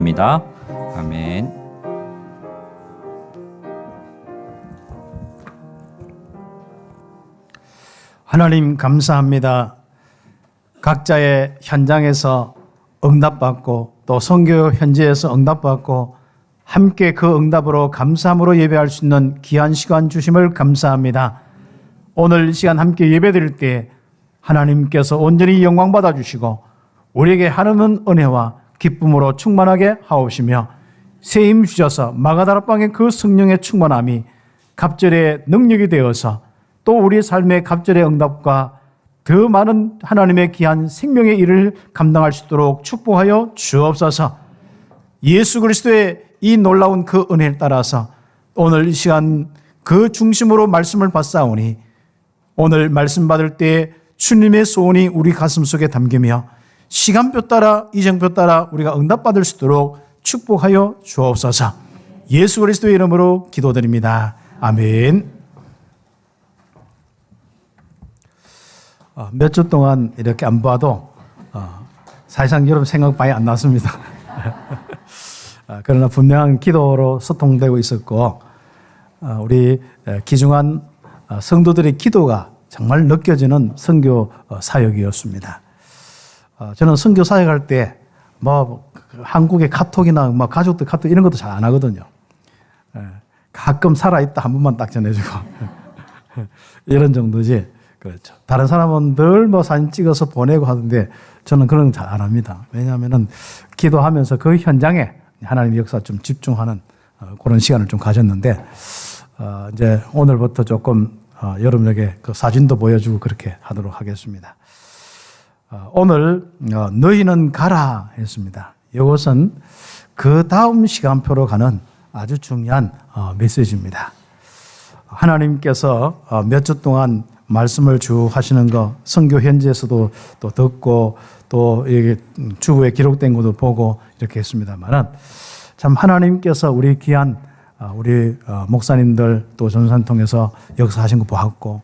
입니다. 아멘. 하나님 감사합니다. 각자의 현장에서 응답받고 또 선교 현지에서 응답받고 함께 그 응답으로 감사함으로 예배할 수 있는 귀한 시간 주심을 감사합니다. 오늘 이 시간 함께 예배드릴 때 하나님께서 온전히 영광 받아주시고 우리에게 하나님 은혜와 기쁨으로 충만하게 하옵시며 세임 주셔서 마가다락방의 그 성령의 충만함이 갑절의 능력이 되어서 또 우리 삶의 갑절의 응답과 더 많은 하나님의 귀한 생명의 일을 감당할 수 있도록 축복하여 주옵소서. 예수 그리스도의 이 놀라운 그 은혜를 따라서 오늘 이 시간 그 중심으로 말씀을 받사오니 오늘 말씀 받을 때 주님의 소원이 우리 가슴 속에 담기며 시간표 따라 이정표 따라 우리가 응답받을 수 있도록 축복하여 주옵소서. 예수 그리스도의 이름으로 기도드립니다. 아멘. 몇 주 동안 이렇게 안 봐도 사실상 여러분 생각 많이 안 났습니다. 그러나 분명한 기도로 소통되고 있었고 우리 귀중한 성도들의 기도가 정말 느껴지는 선교 사역이었습니다. 저는 선교 사역할 때 한국의 카톡이나 가족들 카톡 이런 것도 잘 안 하거든요. 가끔 살아있다 한 번만 딱 전해주고 이런 정도지. 그렇죠. 다른 사람은 늘 사진 찍어서 보내고 하던데 저는 그런 건 잘 안 합니다. 왜냐하면은 기도하면서 그 현장에 하나님의 역사 좀 집중하는 그런 시간을 좀 가졌는데 이제 오늘부터 조금 여러분에게 그 사진도 보여주고 그렇게 하도록 하겠습니다. 오늘 너희는 가라 했습니다. 이것은 그 다음 시간표로 가는 아주 중요한 메시지입니다. 하나님께서 몇 주 동안 말씀을 쭉 하시는 거 선교 현지에서도 또 듣고 또 이게 주부에 기록된 것도 보고 이렇게 했습니다만은 참 하나님께서 우리 귀한 우리 목사님들 또 전산 통해서 역사하신 거 보았고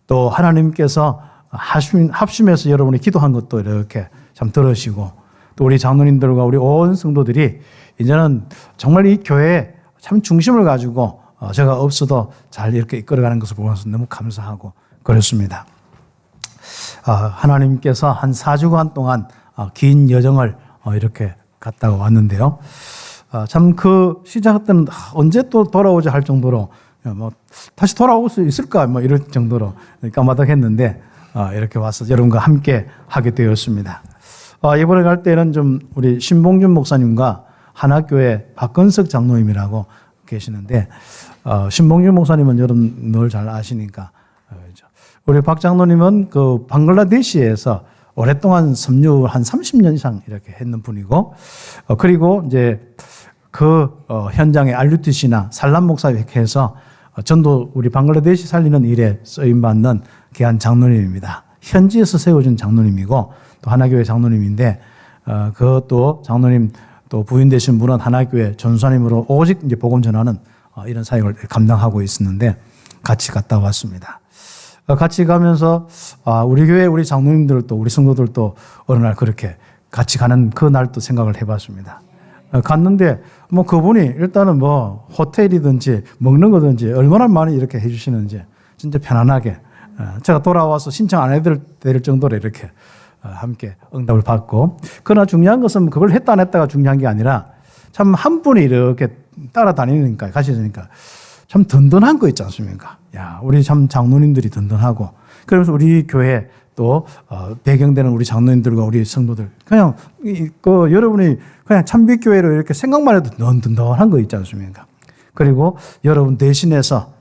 또 하나님께서 합심해서 여러분이 기도한 것도 이렇게 참 들으시고 또 우리 장로님들과 우리 온 성도들이 이제는 정말 이 교회에 참 중심을 가지고 제가 없어도 잘 이렇게 이끌어가는 것을 보면서 너무 감사하고 그렇습니다. 하나님께서 한 4주간 동안 긴 여정을 이렇게 갔다가 왔는데요. 참 그 시작 때는 언제 또 돌아오지 할 정도로 다시 돌아올 수 있을까 이럴 정도로 까마득했는데 이렇게 와서 여러분과 함께 하게 되었습니다. 이번에 갈 때는 좀 우리 신봉준 목사님과 하나교회 박건석 장로님이라고 계시는데 신봉준 목사님은 여러분 늘 잘 아시니까 우리 박 장로님은 그 방글라데시에서 오랫동안 섬유 한 30년 이상 이렇게 했는 분이고 그리고 이제 그 현장에 RUTC나 살람 목사회에서 전도 우리 방글라데시 살리는 일에 쓰임받는 귀한 장로님입니다. 현지에서 세워진 장로님이고 또 하나교회 장로님인데 그것도 장로님 또 부인 되신 분은 하나교회 전수사님으로 오직 이제 복음 전하는 이런 사역을 감당하고 있었는데 같이 갔다 왔습니다. 같이 가면서 우리 교회 우리 장로님들도 우리 성도들도 어느 날 그렇게 같이 가는 그 날도 생각을 해봤습니다. 갔는데 그분이 일단은 호텔이든지 먹는 거든지 얼마나 많이 이렇게 해주시는지 진짜 편안하게 제가 돌아와서 신청 안 해도 될 정도로 이렇게 함께 응답을 받고 그러나 중요한 것은 그걸 했다 안 했다가 중요한 게 아니라 참 한 분이 이렇게 따라다니니까 가시니까 참 든든한 거 있지 않습니까? 야, 우리 참 장로님들이 든든하고 그러면서 우리 교회 또 배경되는 우리 장로님들과 우리 성도들 그냥 여러분이 그냥 참빛교회로 이렇게 생각만 해도 든든한 거 있지 않습니까? 그리고 여러분 대신해서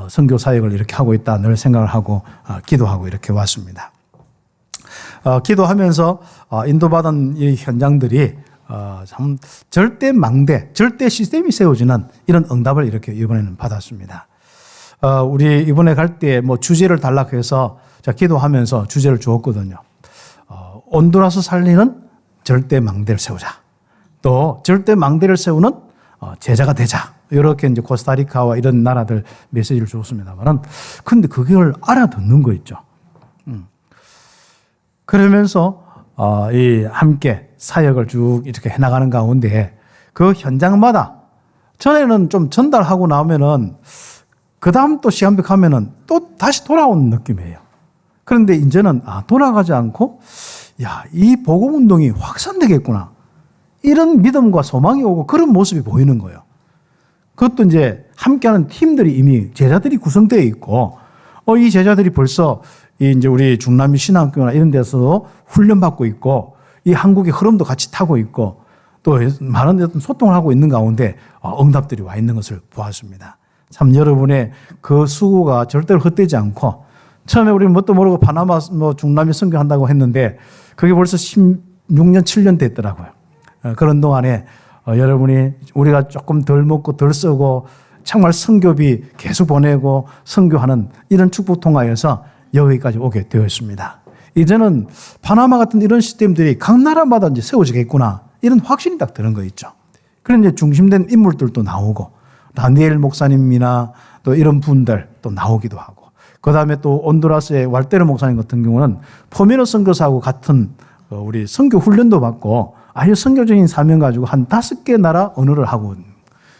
선교 사역을 이렇게 하고 있다 늘 생각을 하고 기도하고 이렇게 왔습니다. 기도하면서 인도받은 이 현장들이 참 절대 망대, 절대 시스템이 세워지는 이런 응답을 이렇게 이번에는 받았습니다. 우리 이번에 갈 때 주제를 달라고 해서 제가 기도하면서 주제를 주었거든요. 온두라스 살리는 절대 망대를 세우자. 또 절대 망대를 세우는 제자가 되자. 이렇게 이제 코스타리카와 이런 나라들 메시지를 주었습니다만은 근데 그걸 알아듣는 거 있죠. 그러면서 이 함께 사역을 쭉 이렇게 해나가는 가운데 그 현장마다 전에는 좀 전달하고 나오면은 그 다음 또 시간벽 하면은 또 다시 돌아오는 느낌이에요. 그런데 이제는 돌아가지 않고 이 복음 운동이 확산되겠구나. 이런 믿음과 소망이 오고 그런 모습이 보이는 거예요. 그것도 이제 함께하는 팀들이 이미 제자들이 구성되어 있고, 이 제자들이 벌써 이제 우리 중남미 신학교나 이런 데서도 훈련받고 있고, 이 한국의 흐름도 같이 타고 있고, 또 많은 어떤 소통을 하고 있는 가운데 응답들이 와 있는 것을 보았습니다. 참 여러분의 그 수고가 절대로 헛되지 않고, 처음에 우리는 뭣도 모르고 파나마 중남미 선교한다고 했는데 그게 벌써 16년, 7년 됐더라고요. 그런 동안에 여러분이 우리가 조금 덜 먹고 덜 쓰고 정말 선교비 계속 보내고 선교하는 이런 축복 통하여서 여기까지 오게 되었습니다. 이제는 파나마 같은 이런 시스템들이 각 나라마다 이제 세워지겠구나 이런 확신이 딱 드는 거 있죠. 그런 이제 중심된 인물들도 나오고 다니엘 목사님이나 또 이런 분들 또 나오기도 하고, 그 다음에 또 온두라스의 왈테르 목사님 같은 경우는 포메노 선교사하고 같은 우리 선교 훈련도 받고 아주 선교적인 사명 가지고 한 5개 나라 언어를 하고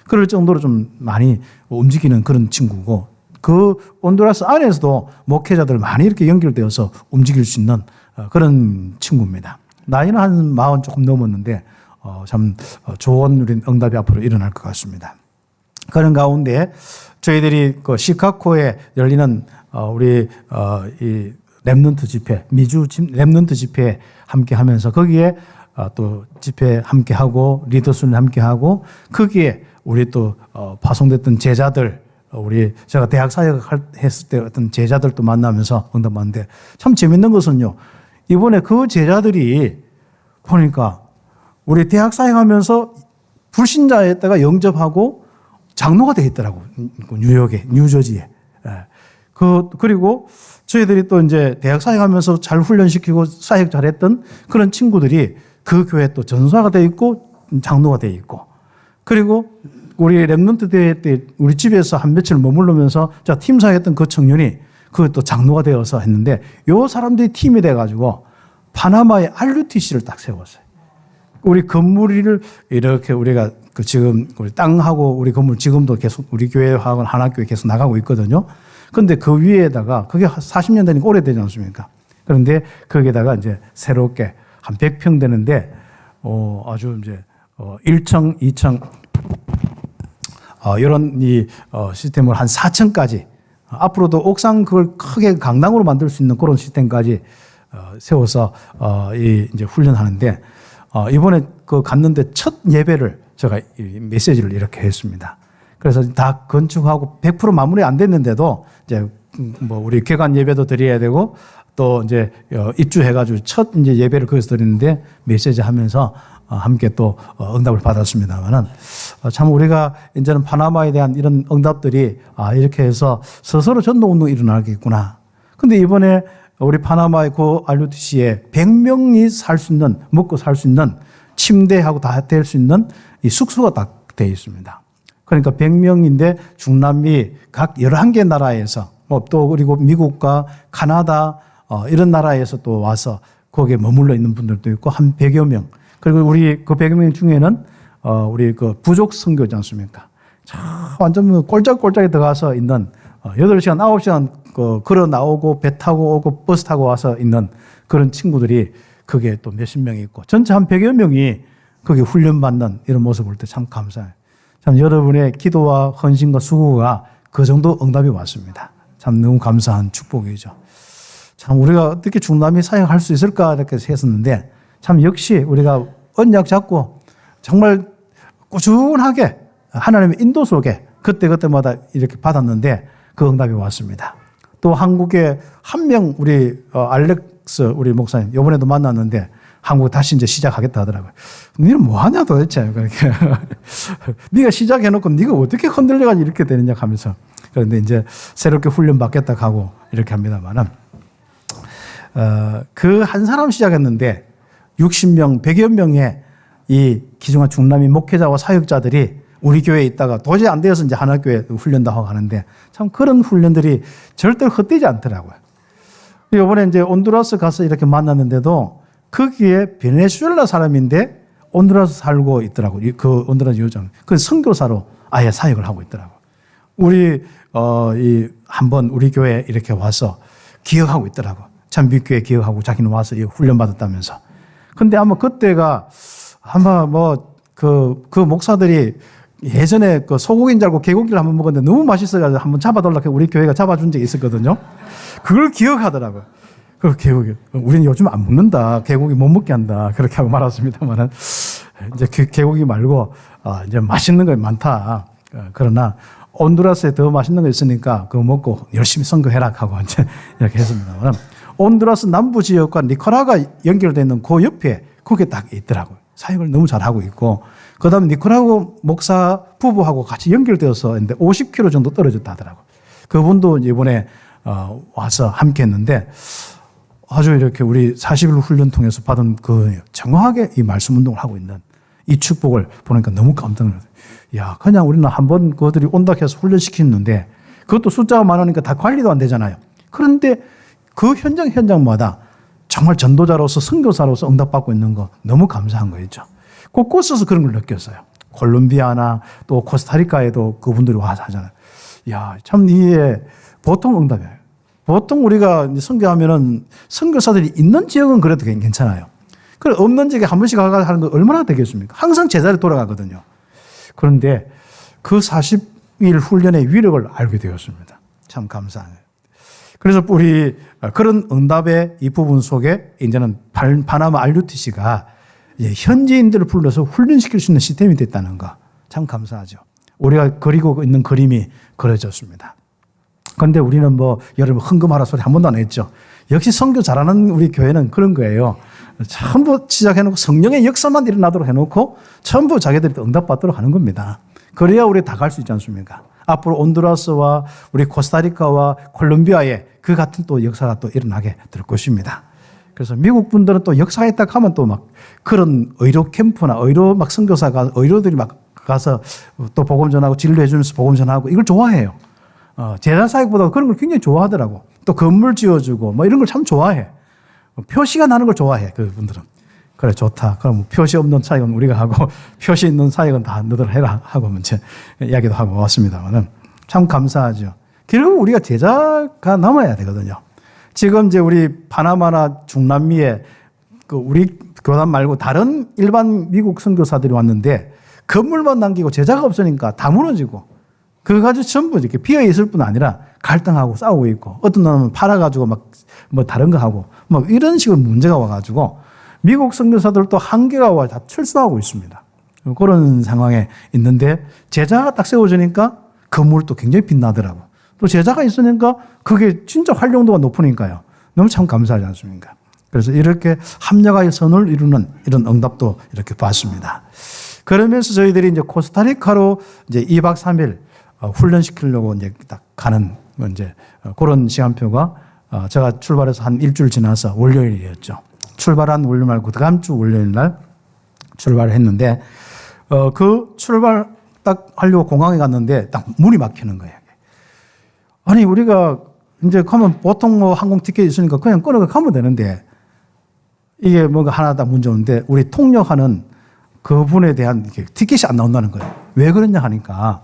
그럴 정도로 좀 많이 움직이는 그런 친구고, 그 온두라스 안에서도 목회자들 많이 이렇게 연결되어서 움직일 수 있는 그런 친구입니다. 나이는 한 40 조금 넘었는데 참 좋은 우리 응답이 앞으로 일어날 것 같습니다. 그런 가운데 저희들이 그 시카고에 열리는 우리 이 렘넌트 집회, 미주 렘넌트 집회에 함께 하면서 거기에 또 집회 함께 하고 리더순 함께 하고 거기에 우리 또 파송됐던 제자들, 우리 제가 대학 사역을 했을 때 어떤 제자들도 만나면서 응답하는데 참 재밌는 것은요, 이번에 그 제자들이 보니까 우리 대학 사역하면서 불신자였다가 영접하고 장로가 되어 있더라고. 뉴욕에, 뉴저지에. 그리고 저희들이 또 이제 대학 사역하면서 잘 훈련시키고 사역 잘했던 그런 친구들이 그 교회에 또 전사가 되어 있고 장로가 되어 있고, 그리고 우리 렘넌트 대회 때 우리 집에서 한 며칠 머물르면서 팀 사역했던 그 청년이 그것도 장로가 되어서 했는데, 요 사람들이 팀이 돼가지고 파나마의 RUTC를 딱 세웠어요. 우리 건물을 이렇게 우리가 그 지금 우리 땅하고 우리 건물 지금도 계속 우리 교회하고 하나교회 계속 나가고 있거든요. 그런데 그 위에다가 그게 40년 되니까 오래되지 않습니까? 그런데 거기에다가 이제 새롭게 한 100평 되는데 아주 이제 1층, 2층 이런 이 시스템을 한 4층까지 앞으로도 옥상 그걸 크게 강당으로 만들 수 있는 그런 시스템까지 세워서 이제 훈련하는데, 이번에 그 갔는데 첫 예배를 제가 메시지를 이렇게 했습니다. 그래서 다 건축하고 100% 마무리 안 됐는데도 이제 뭐 우리 개관 예배도 드려야 되고 또 이제 입주해가지고 첫 이제 예배를 거기서 드리는데 메시지 하면서 함께 또 응답을 받았습니다만은, 참 우리가 이제는 파나마에 대한 이런 응답들이 이렇게 해서 스스로 전도 운동이 일어나겠구나. 근데 이번에 우리 파나마의 그 RUTC에 100명이 살 수 있는, 먹고 살 수 있는 침대하고 다 될 수 있는 이 숙소가 딱 되어 있습니다. 그러니까 100명인데 중남미 각 11개 나라에서 또 그리고 미국과 카나다 이런 나라에서 또 와서 거기에 머물러 있는 분들도 있고 한 100여 명. 그리고 우리 그 100여 명 중에는 우리 그 부족 선교지 않습니까? 참 완전 꼴짝꼴짝에 들어가서 있는 8시간, 9시간 걸어 나오고 배 타고 오고 버스 타고 와서 있는 그런 친구들이 그게 또 몇십 명이 있고 전체 한 100여 명이 거기 훈련받는 이런 모습을 볼 때 참 감사해요. 참 여러분의 기도와 헌신과 수고가 그 정도 응답이 왔습니다. 참 너무 감사한 축복이죠. 참 우리가 어떻게 중남미 사역할 수 있을까 이렇게 했었는데 참 역시 우리가 언약 잡고 정말 꾸준하게 하나님의 인도 속에 그때그때마다 이렇게 받았는데 그 응답이 왔습니다. 또 한국에 한 명 우리 알렉스 우리 목사님 이번에도 만났는데 한국 다시 이제 시작하겠다 하더라고요. 너는 뭐 하냐 도대체. 그렇게. 네가 시작해놓고 네가 어떻게 흔들려가지고 이렇게 되느냐 하면서. 그런데 이제 새롭게 훈련 받겠다 하고 이렇게 합니다만은, 그 한 사람 시작했는데 60명, 100여 명의 이 기중한 중남미 목회자와 사역자들이 우리 교회에 있다가 도저히 안 되어서 이제 하나교회 훈련도 하고 하는데 참 그런 훈련들이 절대로 헛되지 않더라고요. 이번에 이제 온두라스 가서 이렇게 만났는데도 거기에 베네수엘라 사람인데 온두라스 살고 있더라고. 그 온두라스 요정. 그 선교사로 아예 사역을 하고 있더라고. 우리 한번 우리 교회 이렇게 와서 기억하고 있더라고. 참빛교회 기억하고 자기는 와서 훈련 받았다면서. 근데 아마 그때가 아마 그 목사들이 예전에 그 소고기인 줄 알고 개고기를 한번 먹었는데 너무 맛있어가지고 한번 잡아달라고 우리 교회가 잡아준 적이 있었거든요. 그걸 기억하더라고요. 그 개고기. 우리는 요즘 안 먹는다. 개고기 못 먹게 한다. 그렇게 하고 말았습니다만은 이제 그 개고기 말고 이제 맛있는 거 많다. 그러나 온두라스에 더 맛있는 거 있으니까 그거 먹고 열심히 선교해라 하고 이제 이렇게 했습니다만 온두라스 남부 지역과 니카라가 연결되어 있는 그 옆에 그게 딱 있더라고요. 사역을 너무 잘하고 있고 그다음에 니카라과 목사 부부하고 같이 연결되어서 있는데 50km 정도 떨어졌다 하더라고요. 그분도 이번에 와서 함께 했는데 아주 이렇게 우리 40일 훈련 통해서 받은 그 정확하게 이 말씀 운동을 하고 있는 이 축복을 보니까 너무 깜짝 놀랐어요. 야, 그냥 우리는 한번 그들이 온다 해서 훈련시키는데 그것도 숫자가 많으니까 다 관리도 안 되잖아요. 그런데 그 현장마다 정말 전도자로서 선교사로서 응답받고 있는 거 너무 감사한 거였죠. 곳곳에서 그런 걸 느꼈어요. 콜롬비아나 또 코스타리카에도 그분들이 와서 하잖아요. 야, 참 이게 보통 응답이에요. 보통 우리가 선교하면은 선교사들이 있는 지역은 그래도 괜찮아요. 그래 없는 지역에 한 번씩 가서 하는 거 얼마나 되겠습니까? 항상 제자리에 돌아가거든요. 그런데 그 40일 훈련의 위력을 알게 되었습니다. 참 감사해요. 그래서 우리 그런 응답의 이 부분 속에 이제는 파나마 RUTC가 현지인들을 불러서 훈련시킬 수 있는 시스템이 됐다는 거 참 감사하죠. 우리가 그리고 있는 그림이 그려졌습니다. 그런데 우리는 여러분 헌금하라 소리 한 번도 안 했죠. 역시 선교 잘하는 우리 교회는 그런 거예요. 전부 시작해놓고 성령의 역사만 일어나도록 해놓고 전부 자기들이 응답받도록 하는 겁니다. 그래야 우리 다 갈 수 있지 않습니까? 앞으로 온두라스와 우리 코스타리카와 콜롬비아에 그 같은 또 역사가 또 일어나게 될 것입니다. 그래서 미국 분들은 또 역사가 있다 하면 또 막 그런 의료 캠프나 의료 막 선교사가 의료들이 막 가서 또 복음 전하고 진료해 주면서 복음 전하고 이걸 좋아해요. 제자 사역보다 그런 걸 굉장히 좋아하더라고. 또 건물 지어주고 이런 걸 참 좋아해. 표시가 나는 걸 좋아해, 그분들은. 그래, 좋다. 그럼 표시 없는 사역은 우리가 하고, 표시 있는 사역은 다 너들 해라. 하고 이제 이야기도 하고 왔습니다만은 참 감사하죠. 결국 우리가 제자가 남아야 되거든요. 지금 이제 우리 파나마나 중남미에 우리 교단 말고 다른 일반 미국 선교사들이 왔는데 건물만 남기고 제자가 없으니까 다 무너지고 그거 가지고 전부 이렇게 비어 있을 뿐 아니라 갈등하고 싸우고 있고 어떤 놈은 팔아가지고 다른 거 하고 이런 식으로 문제가 와가지고 미국 선교사들도 한계가 와 다 철수하고 있습니다. 그런 상황에 있는데 제자가 딱 세워지니까 건물도 굉장히 빛나더라고. 또 제자가 있으니까 그게 진짜 활용도가 높으니까요. 너무 참 감사하지 않습니까? 그래서 이렇게 합력하여 선을 이루는 이런 응답도 이렇게 봤습니다. 그러면서 저희들이 이제 코스타리카로 이제 2박 3일 훈련시키려고 이제 딱 가는 이제 그런 시간표가 제가 출발해서 한 일주일 지나서 월요일이었죠. 출발한 월요일 말고 다음 주 월요일 날 출발을 했는데 그 출발 딱 하려고 공항에 갔는데 딱 문이 막히는 거예요. 아니 우리가 이제 가면 보통 항공 티켓 있으니까 그냥 끊어서 가면 되는데 이게 뭔가 하나 딱 문제 오는데 우리 통역하는 그분에 대한 티켓이 안 나온다는 거예요. 왜 그러냐 하니까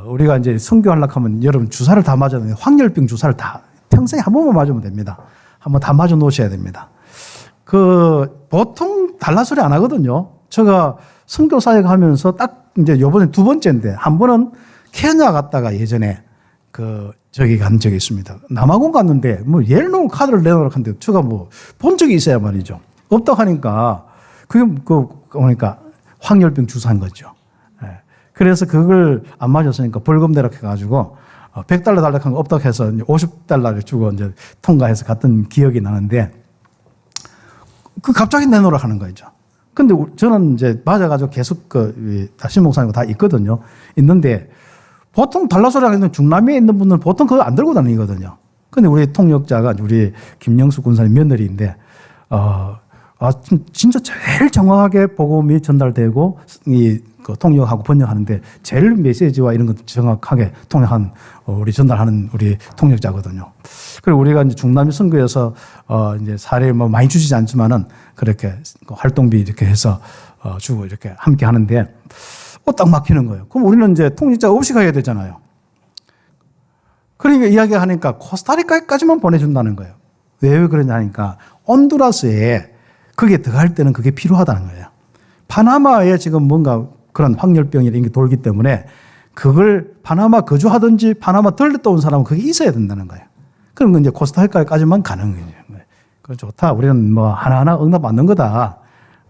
우리가 이제 선교하려고 하면 여러분 주사를 다 맞아야 돼요. 황열병 주사를 다 평생에 한 번만 맞으면 됩니다. 한번 다 맞아 놓으셔야 됩니다. 보통 달라 소리 안 하거든요. 제가 선교 사역 하면서 딱 이제 요번에 두 번째인데 한 번은 케냐 갔다가 예전에 저기 간 적이 있습니다. 남아공 갔는데 옐로우 카드를 내놓으라고 하는데 제가 본 적이 있어야 말이죠. 없다고 하니까 그게 그러니까 황열병 주사인 거죠. 그래서 그걸 안 맞았으니까 벌금 내라 해가지고 $100 달라고 한 거 없다고 해서 $50를 주고 이제 통과해서 갔던 기억이 나는데 갑자기 내놓으라 하는 거죠. 근데 저는 이제 맞아가지고 계속 다시 목사님 다 있거든요. 있는데 보통 달라소리 하는 중남미에 있는 분들은 보통 그거 안 들고 다니거든요. 근데 우리 통역자가 우리 김영수 군사님 며느리인데 진짜 제일 정확하게 복음이 전달되고 통역하고 번역하는데 제일 메시지와 이런 것 정확하게 통역한 우리 전달하는 우리 통역자거든요. 그리고 우리가 이제 중남미 선교에서 이제 사례 많이 주시지 않지만은 그렇게 활동비 이렇게 해서 주고 이렇게 함께 하는데 딱 막히는 거예요. 그럼 우리는 이제 통역자 없이 가야 되잖아요. 그러니까 이야기하니까 코스타리카까지만 보내준다는 거예요. 왜 그러냐 하니까 온두라스에 거기에 들어갈 때는 그게 필요하다는 거예요. 파나마에 지금 뭔가 그런 확열병이 이런 게 돌기 때문에 그걸 파나마 거주하든지 파나마 들렸다 온 사람은 그게 있어야 된다는 거예요. 그런 건 이제 코스타리카까지만 가는 거예요. 그건 좋다. 우리는 뭐 하나하나 응답 받는 거다.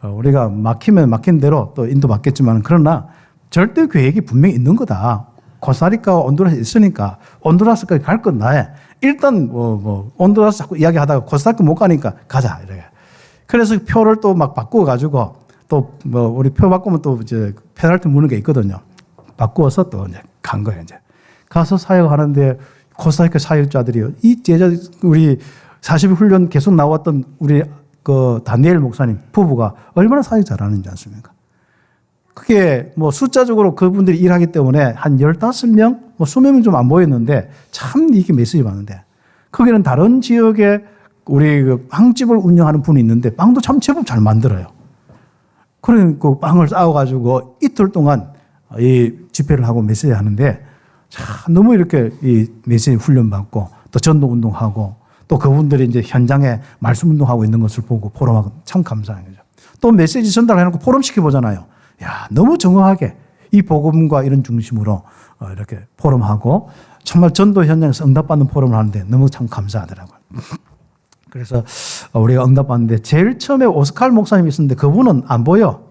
우리가 막히면 막힌 대로 또 인도 받겠지만 그러나 절대 계획이 분명히 있는 거다. 코스타리카와 온두라스 있으니까 온두라스까지 갈 건 나야. 일단 온두라스 자꾸 이야기하다가 코스타리카 못 가니까 가자 이렇게. 그래서 표를 또 막 바꾸어 가지고 또 뭐 우리 표 바꾸면 또 이제 페널티 무는 게 있거든요. 바꾸어서 또 이제 간 거예요. 이제 가서 사역하는데 코스타리카 사역자들이요. 이 제자 우리 40일 훈련 계속 나왔던 우리 그 다니엘 목사님 부부가 얼마나 사역 잘하는지 않습니까? 그게 뭐 숫자적으로 그분들이 일하기 때문에 한 15명, 뭐 20명이 좀 안 보였는데 참 이게 메시지 많은데 거기는 다른 지역에 우리 그 빵집을 운영하는 분이 있는데 빵도 참 제법 잘 만들어요. 그러니까 그 빵을 싸워가지고 이틀 동안 이 집회를 하고 메시지 하는데 참 너무 이렇게 이 메시지 훈련받고 또 전도 운동하고 또 그분들이 이제 현장에 말씀 운동하고 있는 것을 보고 포럼하고 참 감사한 거죠. 또 메시지 전달해놓고 포럼 시켜보잖아요. 야, 너무 정확하게 이 복음과 이런 중심으로 이렇게 포럼하고 정말 전도 현장에서 응답받는 포럼을 하는데 너무 참 감사하더라고요. 그래서 우리가 응답받는데 제일 처음에 오스칼 목사님이 있었는데 그분은 안 보여.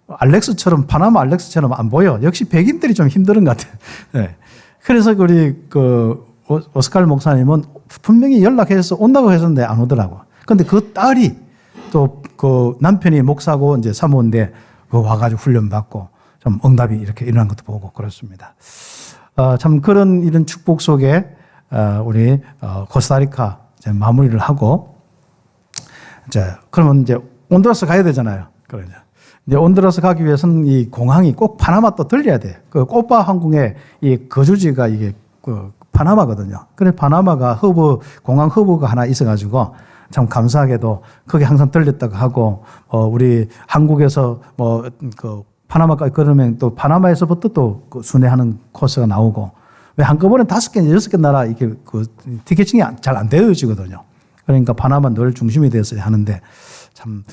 알렉스처럼 파나마 알렉스처럼 안 보여. 역시 백인들이 좀 힘든 것 같아요. 네. 그래서 우리 그 오스칼 목사님은 분명히 연락해서 온다고 했었는데 안 오더라고. 근데 그 딸이 또 그 남편이 목사고 이제 사모인데 그 와가지고 훈련받고 좀 응답이 이렇게 일어난 것도 보고 그렇습니다. 참 그런 이런 축복 속에 우리 코스타리카 이제 마무리를 하고 이제 그러면 이제 온두라스 가야 되잖아요. 그러죠. 이제 온두라스 가기 위해서는 이 공항이 꼭 파나마 또 들려야 돼. 그 꼬빠 항공의 이 거주지가 이게 그 파나마거든요. 그래 파나마가 허브 공항 허브가 하나 있어가지고 참 감사하게도 거기 항상 들렸다고 하고 우리 한국에서 뭐 그 파나마까지 그러면 또 파나마에서부터 또 그 순회하는 코스가 나오고 왜 한꺼번에 5개, 6개 나라 이게 그 티켓팅이 잘 안 되어지거든요. 그러니까 파나마 늘 중심이 되어서 하는데 참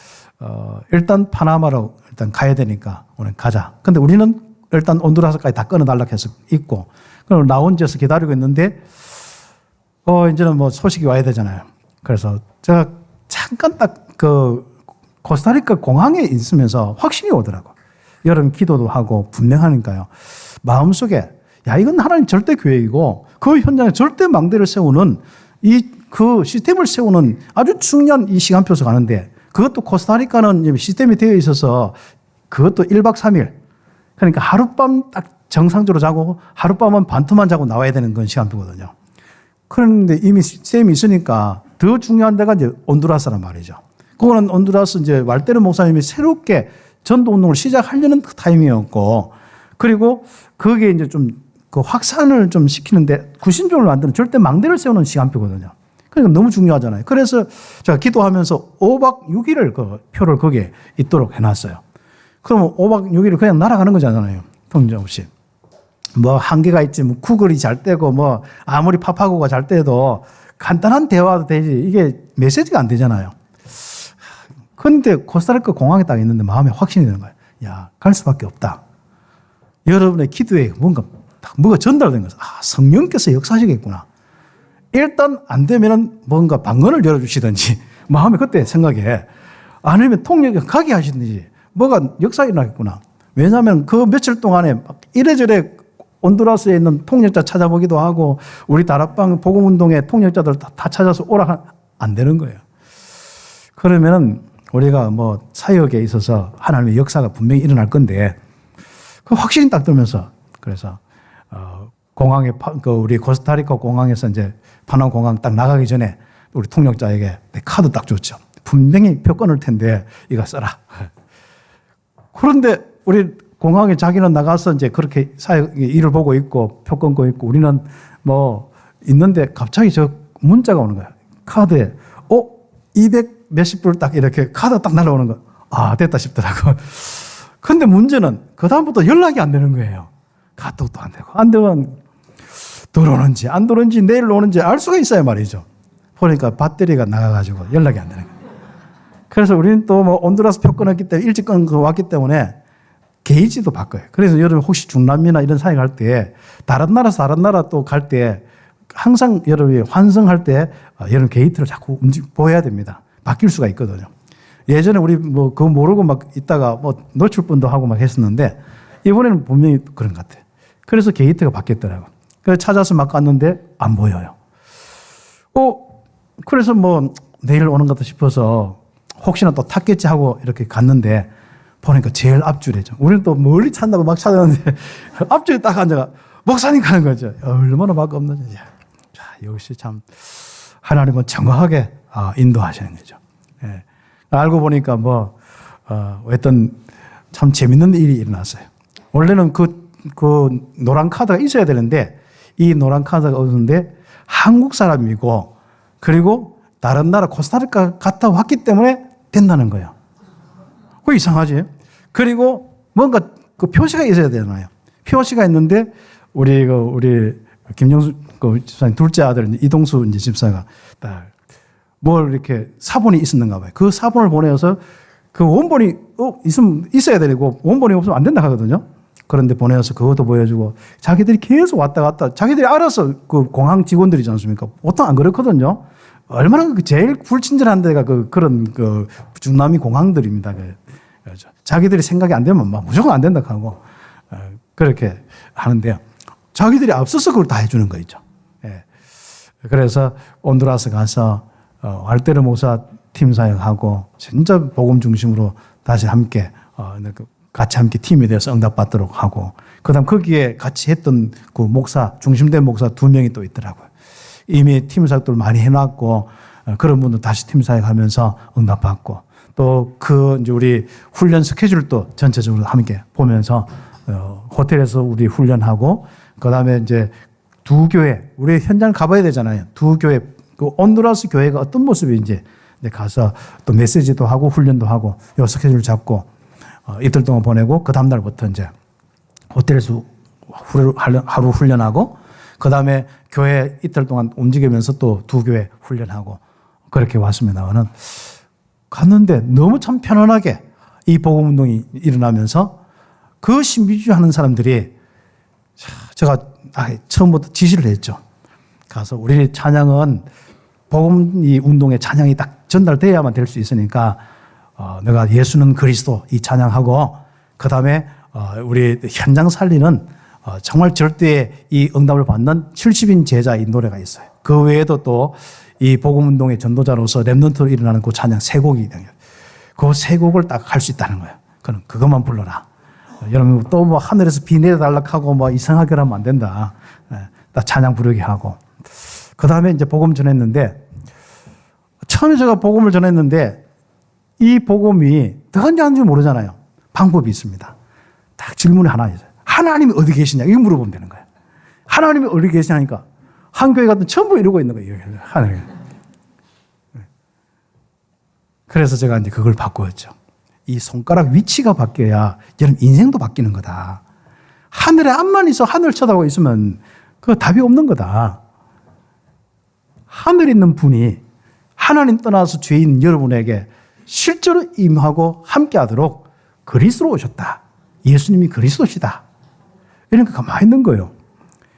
일단 파나마로 일단 가야 되니까 우리는 가자. 근데 우리는 일단 온두라스까지 다 끊어달라고 해서 있고 그럼 라운지에서 기다리고 있는데 이제는 뭐 소식이 와야 되잖아요. 그래서 제가 잠깐 딱 그 코스타리카 공항에 있으면서 확신이 오더라고. 여름 기도도 하고 분명하니까요. 마음속에 야 이건 하나님 절대 계획이고 그 현장에 절대 망대를 세우는 그 시스템을 세우는 아주 중요한 이 시간표에서 가는데 그것도 코스타리카는 시스템이 되어 있어서 그것도 1박 3일 그러니까 하룻밤 딱 정상적으로 자고 하룻밤은 반토막 자고 나와야 되는 건 시간표거든요. 그런데 이미 시스템이 있으니까 더 중요한 데가 이제 온두라스란 말이죠. 그거는 온두라스 이제 왈테르 목사님이 새롭게 전도 운동을 시작하려는 그 타이밍이었고 그리고 그게 이제 좀 그 확산을 좀 시키는데 구신종을 만드는 절대 망대를 세우는 시간표거든요. 그러니까 너무 중요하잖아요. 그래서 제가 기도하면서 5박 6일을 그 표를 거기에 있도록 해놨어요. 그러면 5박 6일을 그냥 날아가는 거잖아요. 통제 없이. 뭐 한계가 있지, 뭐 구글이 잘 되고 뭐 아무리 파파고가 잘 돼도 간단한 대화도 되지 이게 메시지가 안 되잖아요. 그런데 코스타리카 공항에 딱 있는데 마음에 확신이 드는 거예요. 야, 갈 수밖에 없다. 여러분의 기도에 뭐가 전달된 거죠. 성령께서 역사하시겠구나. 일단 안 되면은 뭔가 방언을 열어주시든지 마음에 그때 생각해. 아니면 통역에 가게 하시든지 뭐가 역사 일어나겠구나. 왜냐하면 그 며칠 동안에 막 이래저래 온두라스에 있는 통역자 찾아보기도 하고 우리 다락방 복음운동의 통역자들 다 찾아서 오라 안 되는 거예요. 그러면은 우리가 뭐 사역에 있어서 하나님의 역사가 분명히 일어날 건데 그 확신이 딱 들면서 그래서 공항에 우리 코스타리카 공항에서 이제 파나마 공항 딱 나가기 전에 우리 통역자에게 내 카드 딱 줬죠. 분명히 표 끊을 텐데 이거 써라. 그런데 우리 공항에 자기는 나가서 이제 그렇게 사역 일을 보고 있고 표 끊고 있고 우리는 뭐 있는데 갑자기 저 문자가 오는 거야. 카드에 200 몇십 불 딱 이렇게 카드 딱 날아오는 거. 됐다 싶더라고. 근데 문제는 그다음부터 연락이 안 되는 거예요. 카톡도 안 되고. 안 되면 들어오는지 안 들어오는지 내일 오는지 알 수가 있어야 말이죠. 보니까 배터리가 나가가지고 연락이 안 되는 거예요. 그래서 우리는 또 뭐 온두라스 표 끊었기 때문에 일찍 끊고 왔기 때문에 게이지도 바꿔요. 그래서 여러분 혹시 중남미나 이런 사회 갈 때 다른 나라 또 갈 때 항상 여러분이 환승할 때 여러분 게이트를 자꾸 보여야 됩니다. 바뀔 수가 있거든요. 예전에 우리 뭐 그거 모르고 막 있다가 뭐 노출 뻔도 하고 막 했었는데 이번에는 분명히 그런 것 같아요. 그래서 게이트가 바뀌었더라고요. 그래서 찾아서 막 갔는데 안 보여요. 그래서 뭐 내일 오는 것 같다 싶어서 혹시나 또 탔겠지 하고 이렇게 갔는데 보니까 제일 앞줄이죠. 우리는 또 멀리 찾는다고 막 찾았는데 앞줄에 딱 앉아가 목사님 가는 거죠. 얼마나 막 없는지. 자, 역시 참 하나님은 정확하게 인도하시는 거죠. 예. 알고 보니까 뭐 어떤 참 재밌는 일이 일어났어요. 원래는 그 노란 카드가 있어야 되는데 이 노란 카드가 없는데 한국 사람이고 그리고 다른 나라 코스타리카 갔다 왔기 때문에 된다는 거예요. 그거 이상하지? 그리고 뭔가 그 표시가 있어야 되잖아요. 표시가 있는데 우리 김정수 집사님 둘째 아들 이동수 이제 집사가 뭘 이렇게 사본이 있었는가 봐요. 그 사본을 보내서 그 원본이 있어야 되고 원본이 없으면 안 된다 하거든요. 그런데 보내서 그것도 보여주고 자기들이 계속 왔다 갔다 자기들이 알아서 그 공항 직원들이지 않습니까? 보통 안 그렇거든요. 얼마나 제일 불친절한 데가 그런 중남미 공항들입니다. 그렇죠. 자기들이 생각이 안 되면 막 무조건 안 된다 하고 그렇게 하는데요. 자기들이 앞서서 그걸 다 해주는 거 있죠. 예. 그래서 온두라스 가서 알테르 목사 팀 사역하고 진짜 복음 중심으로 다시 함께 같이 함께 팀이 되어서 응답받도록 하고 그다음 거기에 같이 했던 그 목사 중심된 목사 2명이 또 있더라고요. 이미 팀 사역들 많이 해놨고 그런 분들 다시 팀 사역하면서 응답받고 또 이제 우리 훈련 스케줄도 전체적으로 함께 보면서 호텔에서 우리 훈련하고 그다음에 이제 두 교회 우리 현장 가봐야 되잖아요. 두 교회 그 온두라스 교회가 어떤 모습인지 가서 또 메시지도 하고 훈련도 하고 요 스케줄 잡고 이틀 동안 보내고 그 다음 날부터 이제 호텔에서 하루 훈련하고 그 다음에 교회 이틀 동안 움직이면서 또 두 교회 훈련하고 그렇게 왔습니다만은 갔는데 너무 참 편안하게 이 복음 운동이 일어나면서 그 신비주의 하는 사람들이 제가 처음부터 지시를 했죠. 가서 우리 찬양은 복음 이 운동의 찬양이 딱 전달돼야만 될 수 있으니까 내가 예수는 그리스도 이 찬양하고 그 다음에 우리 현장 살리는 정말 절대 이 응답을 받는 70인 제자 이 노래가 있어요. 그 외에도 또 이 복음 운동의 전도자로서 렘넌트로 일어나는 그 찬양 세 곡이 있거든요. 그 세 곡을 딱 할 수 있다는 거예요. 그럼 그것만 불러라. 여러분 또 뭐 하늘에서 비 내려달라고 뭐 이상하게 하면 안 된다. 딱 찬양 부르게 하고 그 다음에 이제 복음 전했는데 처음에 제가 복음을 전했는데 이 복음이 어떻게 하는지 모르잖아요. 방법이 있습니다. 딱 질문이 하나 있어요. 하나님이 어디 계시냐? 이거 물어보면 되는 거예요. 하나님이 어디 계시냐니까 한 교회 같은 전부 이러고 있는 거예요. 하나님. 그래서 제가 이제 그걸 바꾸었죠. 이 손가락 위치가 바뀌어야 여러분 인생도 바뀌는 거다. 하늘에 앞만 있어 하늘 쳐다보고 있으면 그 답이 없는 거다. 하늘에 있는 분이 하나님 떠나서 죄인 여러분에게 실제로 임하고 함께하도록 그리스도로 오셨다. 예수님이 그리스도시다. 이런 거 가만히 있는 거예요.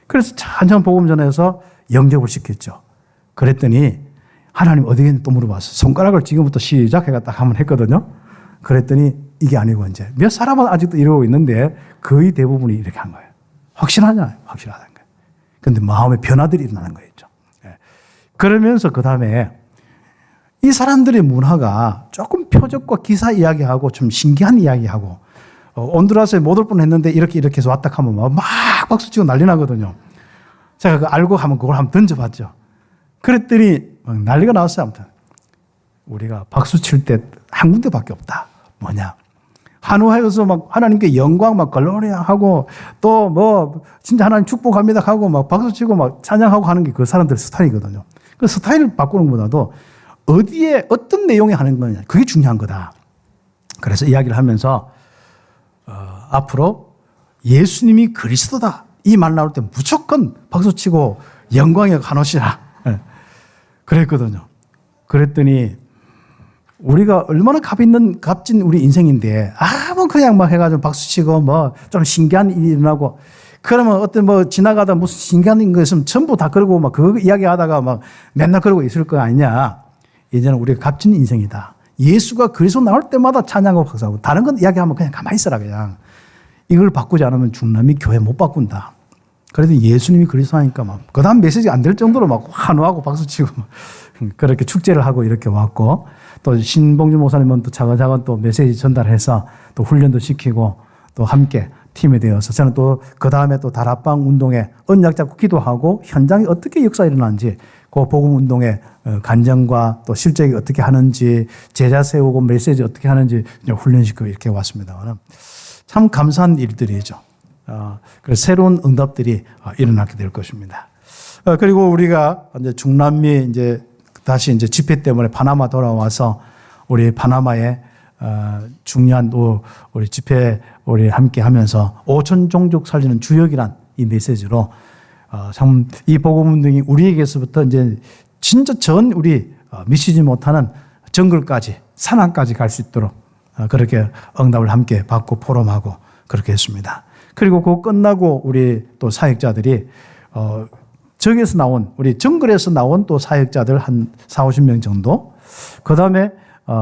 그래서 찬양 복음 전해서 영접을 시켰죠. 그랬더니 하나님 어디 있는지 또 물어봤어요. 손가락을 지금부터 시작해가 딱 한번 했거든요. 그랬더니 이게 아니고 이제 몇 사람은 아직도 이러고 있는데 거의 대부분이 이렇게 한 거예요. 확실하냐? 확실하다는 거예요. 그런데 마음의 변화들이 일어나는 거였죠. 그러면서 그 다음에 이 사람들의 문화가 조금 표적과 기사 이야기하고 좀 신기한 이야기하고 온두라스에 못 올 뻔했는데 이렇게 해서 왔다 하면 막 박수치고 난리 나거든요. 제가 그거 알고 하면 그걸 한번 던져봤죠. 그랬더니 막 난리가 나왔어요. 아무튼 우리가 박수칠 때 한 군데밖에 없다. 뭐냐? 한우하에서 막 하나님께 영광 막 글로리아 하고 또 뭐 진짜 하나님 축복합니다 하고 막 박수치고 막 찬양하고 하는 게 그 사람들 스타일이거든요. 그 스타일을 바꾸는 것보다도 어디에 어떤 내용이 하는 거냐 그게 중요한 거다. 그래서 이야기를 하면서 앞으로 예수님이 그리스도다 이 말 나올 때 무조건 박수치고 영광에 가노시라 그랬거든요. 그랬더니 우리가 얼마나 값진 우리 인생인데 아무 그냥 막 해가지고 박수치고 뭐 좀 신기한 일이 일어나고 그러면 어떤 뭐 지나가다 무슨 신기한 거 있으면 전부 다 그러고 막 그거 이야기하다가 막 맨날 그러고 있을 거 아니냐. 이제는 우리가 값진 인생이다. 예수가 그리스도 나올 때마다 찬양하고 박수하고 다른 건 이야기하면 그냥 가만히 있어라 그냥. 이걸 바꾸지 않으면 중남이 교회 못 바꾼다. 그래도 예수님이 그리스도 하니까 막 그다음 메시지 안 될 정도로 막 환호하고 박수치고 막 그렇게 축제를 하고 이렇게 왔고 또 신봉주 목사님은 또 차근차근 또 메시지 전달해서 또 훈련도 시키고 또 함께 팀이 되어서 저는 또 그 다음에 또 다락방 운동에 언약 잡고 기도하고 현장에 어떻게 역사가 일어나는지 그 복음 운동의 간증과 또 실적이 어떻게 하는지 제자 세우고 메시지 어떻게 하는지 훈련시키고 이렇게 왔습니다. 참 감사한 일들이죠. 그래서 새로운 응답들이 일어나게 될 것입니다. 그리고 우리가 이제 중남미 이제 다시 이제 집회 때문에 파나마 돌아와서 우리 파나마에 중요한 또 우리 집회 우리 함께 하면서 5천 종족 살리는 주역이란 이 메시지로 참 이 복음 운동이 우리에게서부터 이제 진짜 전 우리 미치지 못하는 정글까지 산안까지 갈 수 있도록 그렇게 응답을 함께 받고 포럼하고 그렇게 했습니다. 그리고 그거 끝나고 우리 또 사역자들이 저기에서 나온 우리 정글에서 나온 또 사역자들 한 40-50명 정도 그다음에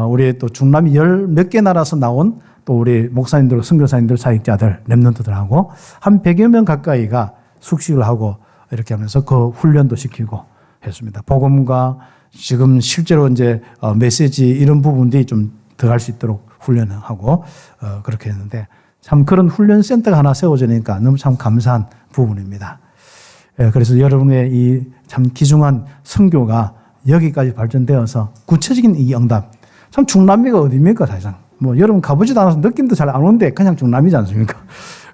우리 또 중남미 몇 개 나라에서 나온 또 우리 목사님들, 선교사님들, 사역자들, 렘넌트들하고 한 100여 명 가까이가 숙식을 하고 이렇게 하면서 그 훈련도 시키고 했습니다. 복음과 지금 실제로 이제 메시지 이런 부분들이 좀 들어갈 수 있도록 훈련을 하고 그렇게 했는데 참 그런 훈련센터가 하나 세워지니까 너무 참 감사한 부분입니다. 그래서 여러분의 이 참 귀중한 선교가 여기까지 발전되어서 구체적인 이 응답 참 중남미가 어디입니까 사실상 뭐 여러분 가보지도 않아서 느낌도 잘 안 오는데 그냥 중남미지 않습니까?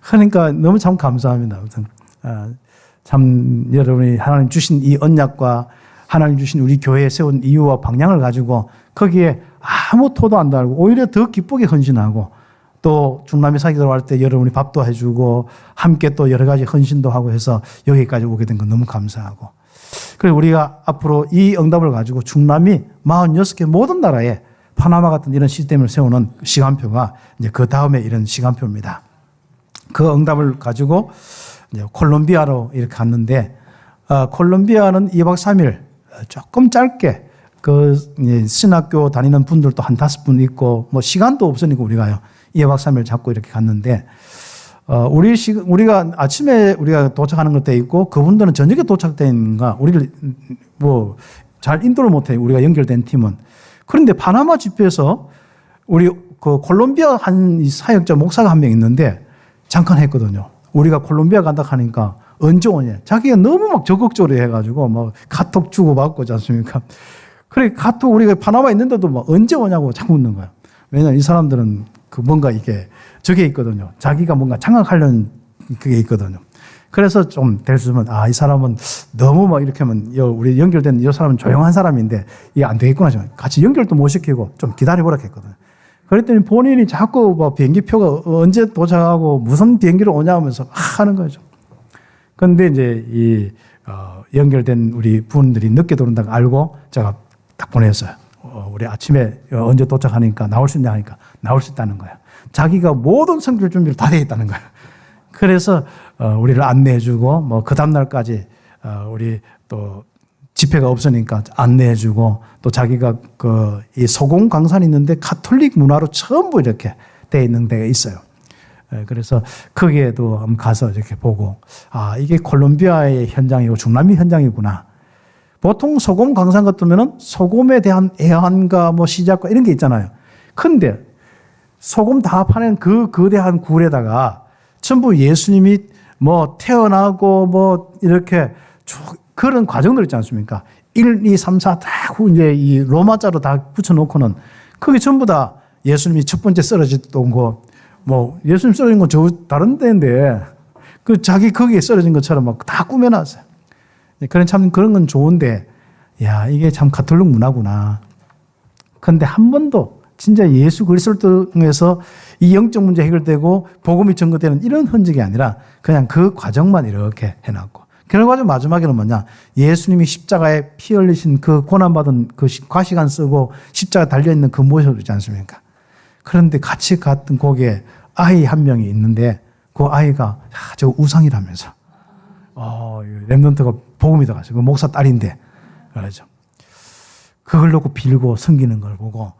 그러니까 너무 참 감사합니다. 아무튼 참 여러분이 하나님 주신 이 언약과 하나님 주신 우리 교회에 세운 이유와 방향을 가지고 거기에 아무 토도 안 달고 오히려 더 기쁘게 헌신하고 또 중남미 사역에 들어갈 때 여러분이 밥도 해주고 함께 또 여러 가지 헌신도 하고 해서 여기까지 오게 된 건 너무 감사하고 그리고 우리가 앞으로 이 응답을 가지고 중남미 46개 모든 나라에 파나마 같은 이런 시스템을 세우는 시간표가 이제 그 다음에 이런 시간표입니다. 그 응답을 가지고 이제 콜롬비아로 이렇게 갔는데 콜롬비아는 2박 3일 조금 짧게 그 신학교 다니는 분들도 한 5분 있고 뭐 시간도 없으니까 우리가요 2박 3일 잡고 이렇게 갔는데 우리가 아침에 우리가 도착하는 것도 있고 그분들은 저녁에 도착된가 우리를 뭐 잘 인도를 못해 우리가 연결된 팀은 그런데 파나마 집회에서 우리 그 콜롬비아 한 사역자 목사가 한 명 있는데 잠깐 했거든요. 우리가 콜롬비아 간다 하니까 언제 오냐. 자기가 너무 막 적극적으로 해가지고 막 카톡 주고받고 있지 않습니까? 그래 카톡 우리가 파나마 있는데도 막 언제 오냐고 자꾸 묻는 거야. 왜냐면 이 사람들은 그 뭔가 이게 저게 있거든요. 자기가 뭔가 장악하려는 그게 있거든요. 그래서 좀 될 수 있으면 이 사람은 너무 막 이렇게 하면 우리 연결된 이 사람은 조용한 사람인데 이게 안 되겠구나. 같이 연결도 못 시키고 좀 기다려보라 했거든요. 그랬더니 본인이 자꾸 뭐 비행기표가 언제 도착하고 무슨 비행기로 오냐 하면서 하는 거죠. 그런데 이제 이 연결된 우리 분들이 늦게 들어온다고 알고 제가 딱 보냈어요. 우리 아침에 언제 도착하니까 나올 수 있냐 하니까 나올 수 있다는 거야. 자기가 모든 성질 준비를 다 돼 있다는 거야. 그래서 우리를 안내해주고 뭐 그 다음날까지 우리 또 집회가 없으니까 안내해주고 또 자기가 그 이 소공 강산이 있는데 가톨릭 문화로 전부 이렇게 돼 있는 데가 있어요. 그래서 거기에도 한번 가서 이렇게 보고 이게 콜롬비아의 현장이고 중남미 현장이구나. 보통 소금 강산 같으면은 소금에 대한 애환과 뭐 시작과 이런 게 있잖아요. 근데 소금 다 파낸 그 거대한 굴에다가 전부 예수님이 뭐 태어나고 뭐 이렇게 그런 과정들 있지 않습니까? 1, 2, 3, 4 다 이제 이 로마자로 다 붙여놓고는 그게 전부 다 예수님이 첫 번째 쓰러졌던 거, 뭐 예수님 쓰러진 건 저 다른 데인데 그 자기 거기에 쓰러진 것처럼 막 다 꾸며놨어요. 그런 참 그런 건 좋은데, 야 이게 참 가톨릭 문화구나. 그런데 한 번도 진짜 예수 그리스도를 통해서 이 영적 문제 해결되고 복음이 전거되는 이런 흔적이 아니라 그냥 그 과정만 이렇게 해놨고 결과적으로 마지막에는 뭐냐? 예수님이 십자가에 피 흘리신 그 고난받은 그 과시간 쓰고 십자가 달려있는 그 모습 있지 않습니까? 그런데 같이 갔던 거기에 아이 한 명이 있는데 그 아이가 저 우상이라면서 렘넌트가 복음이 들어가서 그 목사 딸인데 그러죠. 그걸 놓고 빌고 섬기는 걸 보고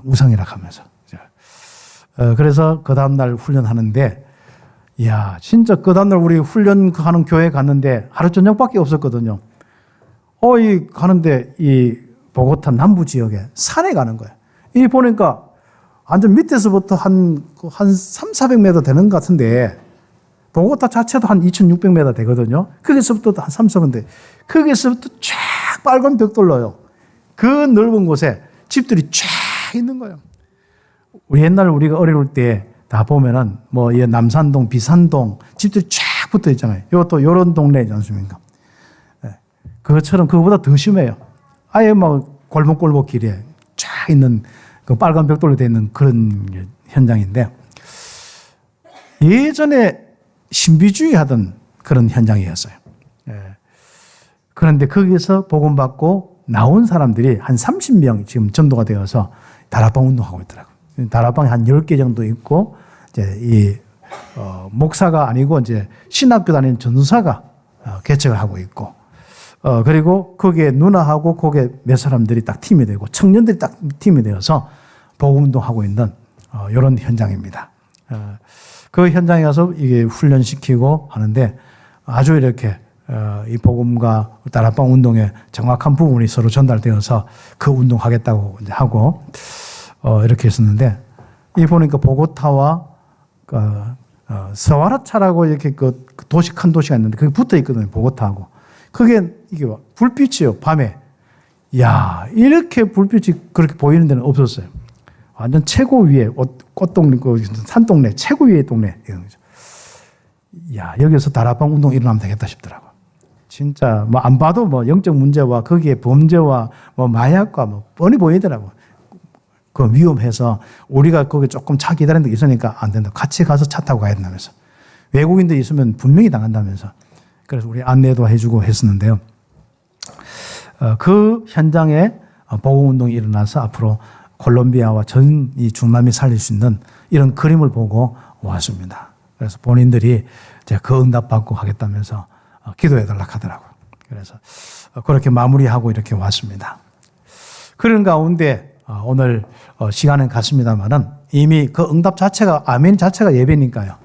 우상이라 하면서 그래서 그 다음날 훈련하는데 이야, 진짜 그 다음날 우리 훈련하는 교회 갔는데 하루 저녁밖에 없었거든요. 가는데 이 보고타 남부 지역에 산에 가는 거예요. 이 보니까 완전 밑에서부터 한 300-400m 되는 것 같은데 보고타 자체도 한 2,600m 되거든요. 거기서부터 한 3,400m. 거기서부터 쫙 빨간 벽돌로요. 그 넓은 곳에 집들이 쫙 있는 거예요. 옛날 우리가 어릴 때 다 보면은 남산동, 비산동 집들이 쫙 붙어 있잖아요. 이것도 이런 동네이지 않습니까? 그것처럼 그거보다 더 심해요. 아예 골목골목 길에 쫙 있는 그 빨간 벽돌로 되어 있는 그런 현장인데 예전에 신비주의 하던 그런 현장이었어요. 그런데 거기서 복음 받고 나온 사람들이 한 30명 지금 전도가 되어서 다락방 운동하고 있더라고요. 다락방이 한 10개 정도 있고, 이제 목사가 아니고 이제 신학교 다니는 전도사가 개척을 하고 있고, 그리고 거기에 누나하고 거기에 몇 사람들이 딱 팀이 되고, 청년들이 딱 팀이 되어서 복음 운동하고 있는 이런 현장입니다. 그 현장에 가서 이게 훈련시키고 하는데 아주 이렇게 이 복음과 다락방 운동의 정확한 부분이 서로 전달되어서 그 운동하겠다고 이제 하고 이렇게 했었는데 이 보니까 보고타와 서와라차라고 이렇게 그 도시 큰 도시가 있는데 그게 붙어 있거든요. 보고타하고 그게 이게 불빛이요 밤에 야 이렇게 불빛이 그렇게 보이는 데는 없었어요. 완전 최고 위에 꽃동네 그 산동네 최고 위의 동네 이런 거죠. 야 여기서 다락방 운동 일어나면 되겠다 싶더라고. 진짜 안 봐도 영적 문제와 거기에 범죄와 마약과 뻔히 보이더라고. 그 위험해서 우리가 거기 조금 차 기다리는 데 있으니까 안 된다. 같이 가서 차 타고 가야 된다면서. 외국인들 있으면 분명히 당한다면서. 그래서 우리 안내도 해주고 했었는데요. 그 현장에 보호운동이 일어나서 앞으로 콜롬비아와 전 이 중남미 살릴 수 있는 이런 그림을 보고 왔습니다. 그래서 본인들이 이제 그 응답받고 하겠다면서 기도해달라고 하더라고요. 그래서 그렇게 마무리하고 이렇게 왔습니다. 그런 가운데 오늘 시간은 갔습니다만은 이미 그 응답 자체가 아멘 자체가 예배니까요.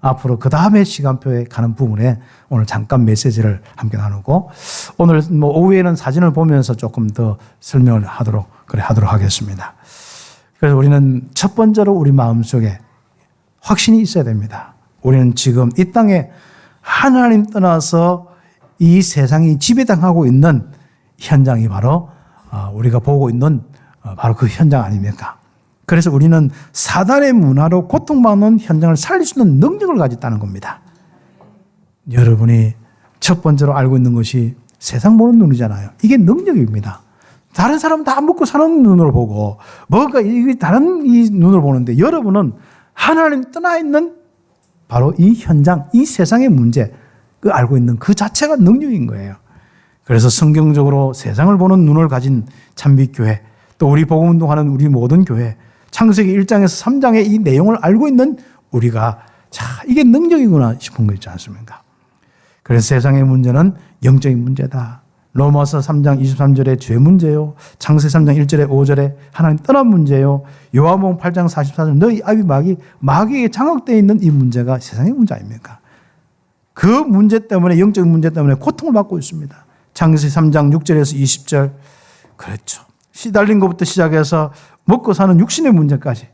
앞으로 그 다음에 시간표에 가는 부분에 오늘 잠깐 메시지를 함께 나누고 오늘 오후에는 사진을 보면서 조금 더 설명을 하도록 하겠습니다. 그래서 우리는 첫 번째로 우리 마음속에 확신이 있어야 됩니다. 우리는 지금 이 땅에 하나님 떠나서 이 세상이 지배당하고 있는 현장이 바로 우리가 보고 있는 바로 그 현장 아닙니까? 그래서 우리는 사단의 문화로 고통받는 현장을 살릴 수 있는 능력을 가지고 있다는 겁니다. 여러분이 첫 번째로 알고 있는 것이 세상 보는 눈이잖아요. 이게 능력입니다. 다른 사람은 다 먹고 사는 눈으로 보고 뭔가 이게 다른 이 눈으로 보는데 여러분은 하나님 떠나 있는 바로 이 현장, 이 세상의 문제 그 알고 있는 그 자체가 능력인 거예요. 그래서 성경적으로 세상을 보는 눈을 가진 찬빛교회 또 우리 복음운동하는 우리 모든 교회 창세기 1장에서 3장의 이 내용을 알고 있는 우리가 이게 능력이구나 싶은 거 있지 않습니까? 그래서 세상의 문제는 영적인 문제다. 로마서 3장 23절에 죄 문제요. 창세기 3장 1절에 5절에 하나님 떠난 문제요. 요한복음 8장 44절 너희 아비 마귀에게 장악되어 있는 이 문제가 세상의 문제 아닙니까? 그 문제 때문에 영적인 문제 때문에 고통을 받고 있습니다. 창세기 3장 6절에서 20절 그렇죠. 시달린 것부터 시작해서 먹고 사는 육신의 문제까지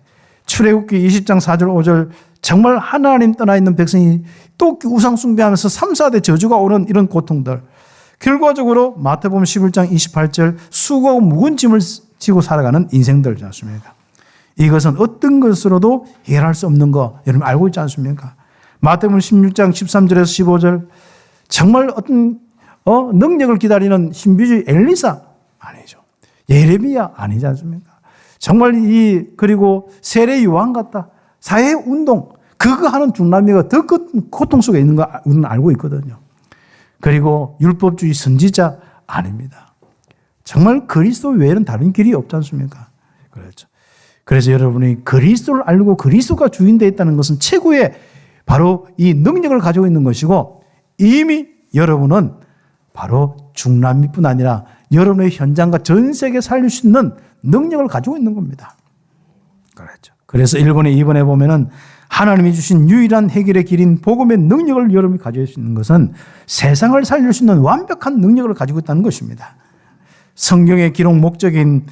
출애굽기 20장 4절 5절 정말 하나님 떠나 있는 백성이 또 우상 숭배하면서 3, 4대 저주가 오는 이런 고통들 결과적으로 마태복음 11장 28절 수고하고 묵은 짐을 지고 살아가는 인생들이지 않습니까? 이것은 어떤 것으로도 해결할 수 없는 거 여러분 알고 있지 않습니까? 마태복음 16장 13절에서 15절 정말 어떤 능력을 기다리는 신비주의 엘리사 아니죠. 예레미야 아니지 않습니까? 정말 그리고 세례 요한 같다. 사회 운동, 그거 하는 중남미가 더 고통 속에 있는 거 우리는 알고 있거든요. 그리고 율법주의 선지자 아닙니다. 정말 그리스도 외에는 다른 길이 없지 않습니까? 그렇죠. 그래서 여러분이 그리스도를 알고 그리스도가 주인되어 있다는 것은 최고의 바로 이 능력을 가지고 있는 것이고, 이미 여러분은 바로 중남미뿐 아니라 여러분의 현장과 전 세계에 살릴 수 있는 능력을 가지고 있는 겁니다. 그렇죠. 그래서 1번에 2번에 보면은 하나님이 주신 유일한 해결의 길인 복음의 능력을 여러분이 가지고 있는 것은 세상을 살릴 수 있는 완벽한 능력을 가지고 있다는 것입니다. 성경의 기록 목적인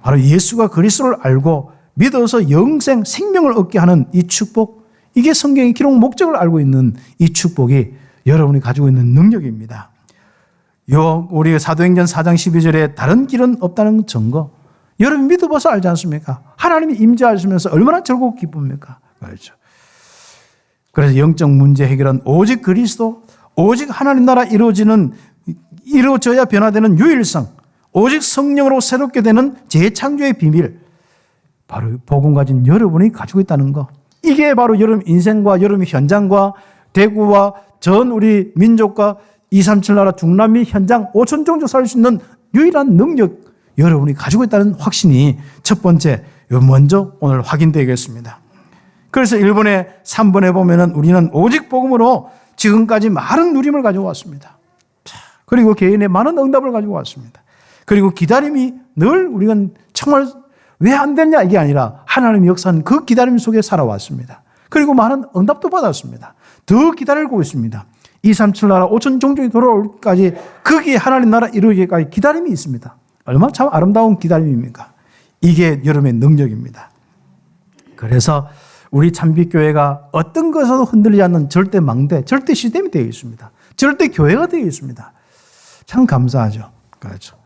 바로 예수가 그리스도를 알고 믿어서 영생, 생명을 얻게 하는 이 축복, 이게 성경의 기록 목적을 알고 있는 이 축복이 여러분이 가지고 있는 능력입니다. 우리 사도행전 4장 12절에 다른 길은 없다는 증거, 여러분 믿어봐서 알지 않습니까? 하나님이 임재하시면서 얼마나 즐겁고 기쁩니까? 그렇죠. 그래서 영적 문제 해결은 오직 그리스도, 오직 하나님 나라 이루어져야 변화되는 유일성, 오직 성령으로 새롭게 되는 재창조의 비밀, 바로 복음 가진 여러분이 가지고 있다는 거. 이게 바로 여러분 인생과 여러분 현장과 대구와 전 우리 민족과 237 나라 중남미 현장 5천 종족 살 수 있는 유일한 능력, 여러분이 가지고 있다는 확신이 첫 번째 먼저 오늘 확인되겠습니다. 그래서 1번에 3번에 보면은 우리는 오직 복음으로 지금까지 많은 누림을 가지고 왔습니다. 그리고 개인의 많은 응답을 가지고 왔습니다. 그리고 기다림이 늘 우리가 정말 왜 안 됐냐 이게 아니라 하나님의 역사는 그 기다림 속에 살아왔습니다. 그리고 많은 응답도 받았습니다. 더 기다리고 있습니다. 237 나라 5천 종족이 돌아올 때까지 거기에 하나님 나라 이루기까지 기다림이 있습니다. 얼마나 참 아름다운 기다림입니까? 이게 여러분의 능력입니다. 그래서 우리 참빛교회가 어떤 것에도 흔들리지 않는 절대 망대, 절대 시스템이 되어 있습니다. 절대 교회가 되어 있습니다. 참 감사하죠. 그렇죠.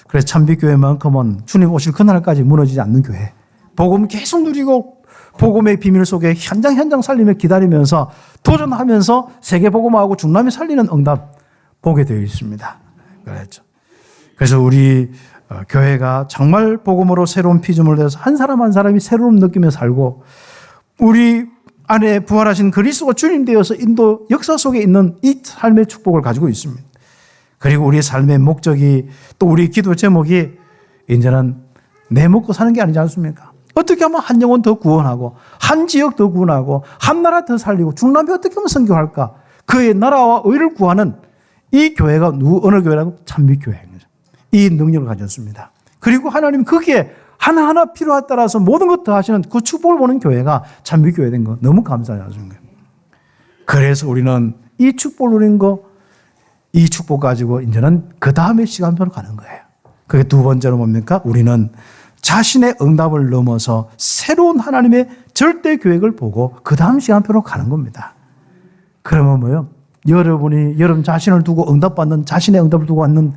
그래서 참빛교회만큼은 주님 오실 그날까지 무너지지 않는 교회. 복음 계속 누리고 복음의 비밀 속에 현장 살리며 기다리면서 도전하면서 세계 복음하고 중남미 살리는 응답 보게 되어 있습니다. 그렇죠. 그래서 우리 교회가 정말 복음으로 새로운 피조물을 내서 한 사람 한 사람이 새로운 느끼며 살고 우리 안에 부활하신 그리스도가 주님 되어서 인도 역사 속에 있는 이 삶의 축복을 가지고 있습니다. 그리고 우리의 삶의 목적이 또 우리 기도 제목이 이제는 내 먹고 사는 게 아니지 않습니까? 어떻게 하면 한 영혼 더 구원하고 한 지역 더 구원하고 한 나라 더 살리고 중남미 어떻게 하면 선교할까? 그의 나라와 의를 구하는 이 교회가 어느 교회라고? 참빛교회입니다. 이 능력을 가졌습니다. 그리고 하나님 거기에 하나하나 필요에 따라서 모든 것 더 하시는 그 축복을 보는 교회가 참빛교회 된 거 너무 감사하지 않습니까? 그래서 우리는 이 축복을 누린 거, 이 축복 가지고 이제는 그 다음에 시간표로 가는 거예요. 그게 두 번째로 뭡니까? 우리는 자신의 응답을 넘어서 새로운 하나님의 절대 계획을 보고 그 다음 시간표로 가는 겁니다. 그러면 뭐예요? 여러분 자신을 두고 응답받는, 자신의 응답을 두고 왔는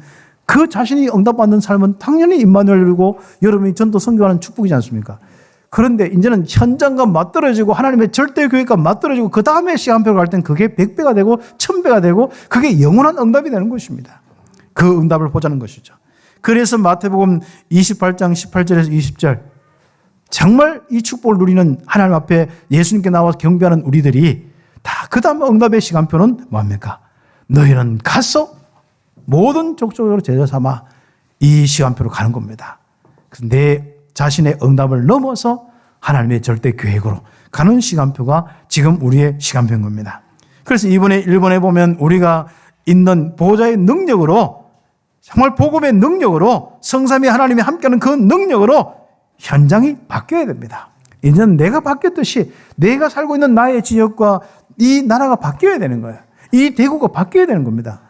그 자신이 응답받는 삶은 당연히 임마누엘이고 여러분이 전도 선교하는 축복이지 않습니까? 그런데 이제는 현장과 맞떨어지고 하나님의 절대 계획과 맞떨어지고 그 다음에 시간표로 갈 땐 그게 100배가 되고 1000배가 되고 그게 영원한 응답이 되는 것입니다. 그 응답을 보자는 것이죠. 그래서 마태복음 28장 18절에서 20절 정말 이 축복을 누리는 하나님 앞에 예수님께 나와서 경배하는 우리들이 다 그 다음 응답의 시간표는 뭡니까? 너희는 가서 모든 족속으로 제자 삼아 이 시간표로 가는 겁니다. 내 자신의 응답을 넘어서 하나님의 절대 계획으로 가는 시간표가 지금 우리의 시간표인 겁니다. 그래서 이번에 1번에 보면 우리가 있는 보호자의 능력으로 정말 복음의 능력으로 성삼위 하나님이 함께하는 그 능력으로 현장이 바뀌어야 됩니다. 이제는 내가 바뀌었듯이 내가 살고 있는 나의 지역과 이 나라가 바뀌어야 되는 거예요. 이 대구가 바뀌어야 되는 겁니다.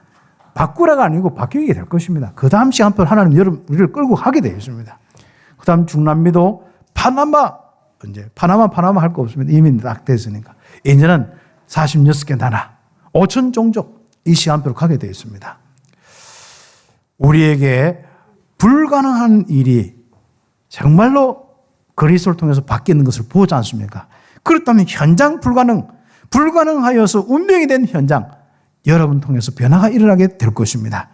바꾸라가 아니고 바뀌게 될 것입니다. 그 다음 시간표 하나님 우리를 끌고 가게 되어 있습니다. 그 다음 중남미도 파나마 할 거 없습니다. 이미 딱 됐으니까. 이제는 46개 나라, 5천 종족 이 시간표로 가게 되어 있습니다. 우리에게 불가능한 일이 정말로 그리스도를 통해서 바뀌는 것을 보지 않습니까? 그렇다면 현장 불가능하여서 운명이 된 현장, 여러분 통해서 변화가 일어나게 될 것입니다.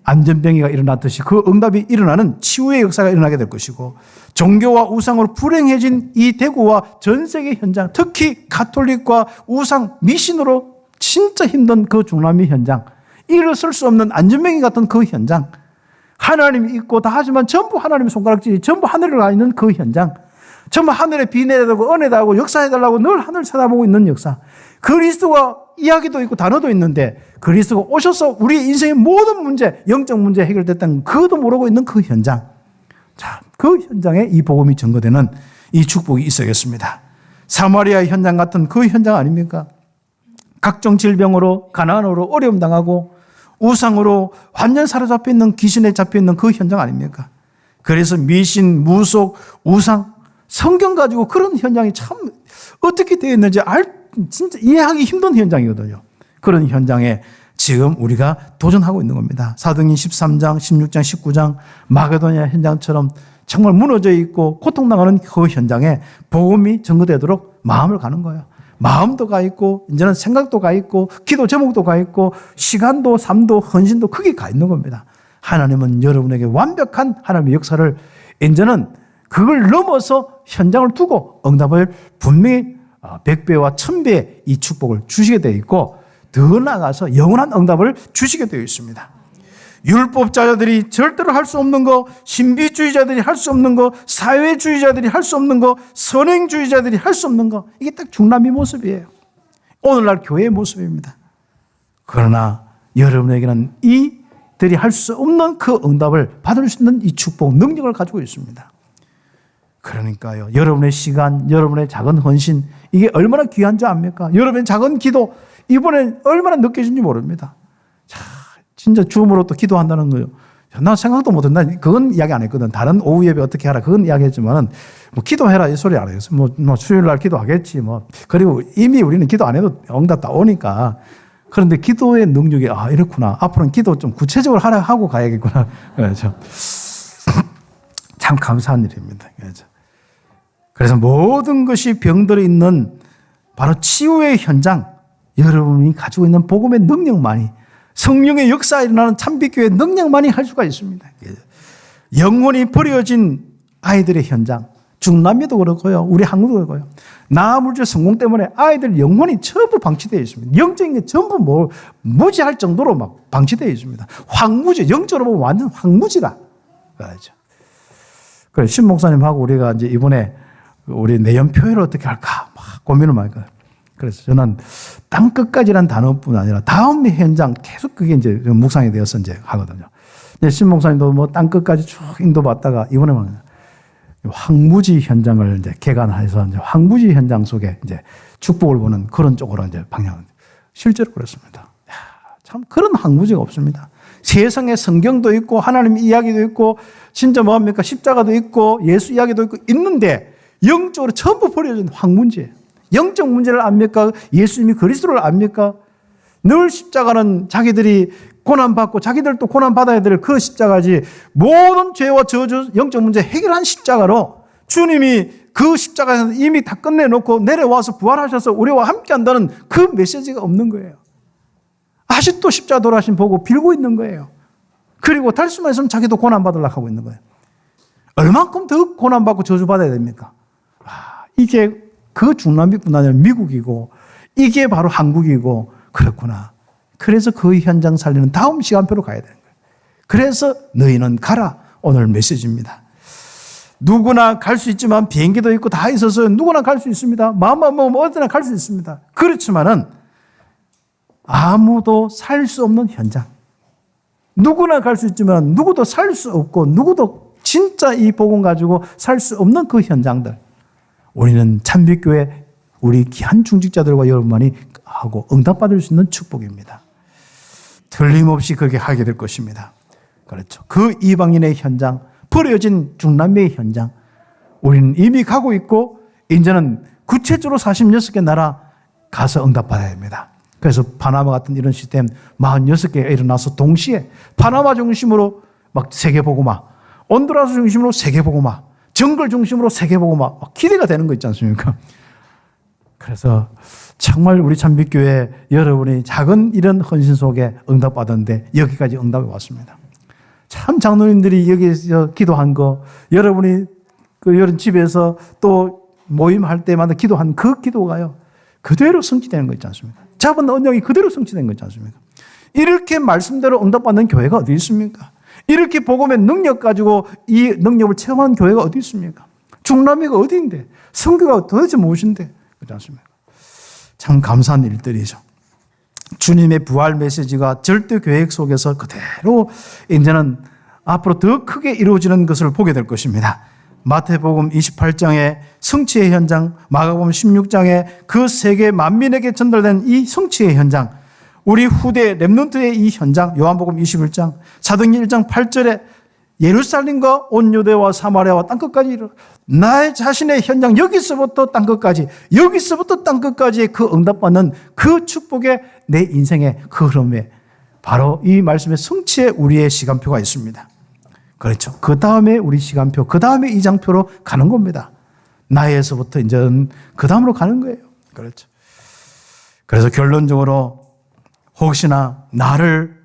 안전병이가 일어났듯이 그 응답이 일어나는 치유의 역사가 일어나게 될 것이고, 종교와 우상으로 불행해진 이 대구와 전 세계 현장, 특히 가톨릭과 우상 미신으로 진짜 힘든 그 중남미 현장, 일어설 수 없는 안전병이 같은 그 현장, 하나님이 있고 다 하지만 전부 하나님의 손가락질이 전부 하늘에 가 있는 그 현장, 전부 하늘에 비 내려다고 은혜다고 역사해달라고 늘 하늘 쳐다보고 있는 역사, 그리스도가 이야기도 있고 단어도 있는데 그리스도가 오셔서 우리 인생의 모든 문제, 영적 문제 해결됐다는 그것도 모르고 있는 그 현장, 자, 그 현장에 이 복음이 증거되는 이 축복이 있어야겠습니다. 사마리아 현장 같은 그 현장 아닙니까? 각종 질병으로, 가난으로 어려움 당하고 우상으로 완전 사로잡혀 있는, 귀신에 잡혀 있는 그 현장 아닙니까? 그래서 미신, 무속, 우상, 성경 가지고 그런 현장이 참 어떻게 되어 있는지 진짜 이해하기 힘든 현장이거든요. 그런 현장에 지금 우리가 도전하고 있는 겁니다. 사도행전 13장, 16장, 19장 마게도냐 현장처럼 정말 무너져 있고 고통당하는 그 현장에 복음이 증거되도록 마음을 가는 거예요. 마음도 가 있고 이제는 생각도 가 있고 기도 제목도 가 있고 시간도 삶도 헌신도 크게 가 있는 겁니다. 하나님은 여러분에게 완벽한 하나님의 역사를 이제는 그걸 넘어서 현장을 두고 응답을 분명히 100배와 1000배의 이 축복을 주시게 되어 있고, 더 나아가서 영원한 응답을 주시게 되어 있습니다. 율법자들이 절대로 할 수 없는 거, 신비주의자들이 할 수 없는 거, 사회주의자들이 할 수 없는 거, 선행주의자들이 할 수 없는 거, 이게 딱 중남미 모습이에요. 오늘날 교회의 모습입니다. 그러나 여러분에게는 이들이 할 수 없는 그 응답을 받을 수 있는 이 축복, 능력을 가지고 있습니다. 그러니까요, 여러분의 시간, 여러분의 작은 헌신, 이게 얼마나 귀한 줄 압니까? 여러분의 작은 기도, 이번에 얼마나 느껴진지 모릅니다. 자, 진짜 주음으로 또 기도한다는 거예요. 난 생각도 못했나? 그건 이야기 안 했거든. 다른 오후 예배 어떻게 하라, 그건 이야기 했지만은, 뭐, 기도해라, 이 소리 안 했어. 뭐, 수요일 날 기도하겠지, 뭐. 그리고 이미 우리는 기도 안 해도 응답 다 오니까. 그런데 기도의 능력이, 이렇구나. 앞으로는 기도 좀 구체적으로 하라 하고 가야겠구나. 그렇죠. 참 감사한 일입니다. 그렇죠. 그래서 모든 것이 병들어 있는 바로 치유의 현장, 여러분이 가지고 있는 복음의 능력만이, 성령의 역사에 일어나는 참빛교회의 능력만이 할 수가 있습니다. 영혼이 버려진 아이들의 현장, 중남미도 그렇고요, 우리 한국도 그렇고요. 나물질 성공 때문에 아이들 영혼이 전부 방치되어 있습니다. 영적인 게 전부 무지할 정도로 막 방치되어 있습니다. 황무지, 영적으로 보면 완전 황무지라. 그렇죠. 그래, 신 목사님하고 우리가 이제 이번에 우리 내연 표현을 어떻게 할까 막 고민을 많이 해요. 그래서 저는 땅 끝까지란 단어뿐 아니라 다음 현장 계속 그게 이제 묵상이 되어서 이제 하거든요. 신 목사님도 뭐 땅 끝까지 쭉 인도받다가 이번에는 황무지 현장을 이제 개관해서 이제 황무지 현장 속에 이제 축복을 보는 그런 쪽으로 이제 방향을 실제로 그렇습니다. 참 그런 황무지가 없습니다. 세상에 성경도 있고 하나님 이야기도 있고 진짜 뭐합니까? 십자가도 있고 예수 이야기도 있고 있는데 영적으로 전부 버려진 황문제예요. 영적 문제를 압니까? 예수님이 그리스도를 압니까? 늘 십자가는 자기들이 고난받고 자기들도 고난받아야 될 그 십자가지, 모든 죄와 저주, 영적 문제 해결한 십자가로 주님이 그 십자가에서 이미 다 끝내놓고 내려와서 부활하셔서 우리와 함께 한다는 그 메시지가 없는 거예요. 아직도 십자가 돌아가신 보고 빌고 있는 거예요. 그리고 달수만 있으면 자기도 고난받으려고 하고 있는 거예요. 얼만큼 더 고난받고 저주받아야 됩니까? 이게 그 중남미뿐 아니라 미국이고 이게 바로 한국이고 그렇구나. 그래서 그 현장 살리는 다음 시간표로 가야 되는 거예요. 그래서 너희는 가라. 오늘 메시지입니다. 누구나 갈 수 있지만 비행기도 있고 다 있어서 누구나 갈 수 있습니다. 마음만 먹으면 어디나 갈 수 있습니다. 그렇지만은 아무도 살 수 없는 현장. 누구나 갈 수 있지만 누구도 살 수 없고 누구도 진짜 이 복음 가지고 살 수 없는 그 현장들. 우리는 참빛교회 우리 귀한 중직자들과 여러분만이 하고 응답받을 수 있는 축복입니다. 틀림없이 그렇게 하게 될 것입니다. 그렇죠. 그 이방인의 현장, 버려진 중남미의 현장, 우리는 이미 가고 있고 이제는 구체적으로 46개 나라 가서 응답받아야 됩니다. 그래서 파나마 같은 이런 시스템 46개가 일어나서 동시에 파나마 중심으로 막 세계복음화, 온두라스 중심으로 세계복음화, 정글 중심으로 세계복음화, 기대가 되는 거 있지 않습니까? 그래서 정말 우리 참빛교회 여러분이 작은 이런 헌신 속에 응답받았는데 여기까지 응답이 왔습니다. 참 장로님들이 여기서 기도한 거, 여러분이 여러분 집에서 또 모임할 때마다 기도한 그 기도가요, 그대로 성취되는 거 있지 않습니까? 잡은 언약이 그대로 성취된 거 있지 않습니까? 이렇게 말씀대로 응답받는 교회가 어디 있습니까? 이렇게 복음의 능력 가지고 이 능력을 체험한 교회가 어디 있습니까? 중남미가 어디인데? 선교가 도대체 무엇인데? 그렇지 않습니까? 참 감사한 일들이죠. 주님의 부활 메시지가 절대 계획 속에서 그대로 이제는 앞으로 더 크게 이루어지는 것을 보게 될 것입니다. 마태복음 28장의 성취의 현장, 마가복음 16장의 그 세계 만민에게 전달된 이 성취의 현장, 우리 후대 렘넌트의 이 현장, 요한복음 21장, 사도행전 1장 8절에 예루살렘과 온 유대와 사마리아와 땅끝까지 나의 자신의 현장, 여기서부터 땅끝까지, 여기서부터 땅끝까지의 그 응답받는 그 축복의 내 인생의 그 흐름에 바로 이 말씀의 성취에 우리의 시간표가 있습니다. 그렇죠. 그 다음에 우리 시간표, 그 다음에 이장표로 가는 겁니다. 나에서부터 이제는 그 다음으로 가는 거예요. 그렇죠. 그래서 결론적으로 혹시나 나를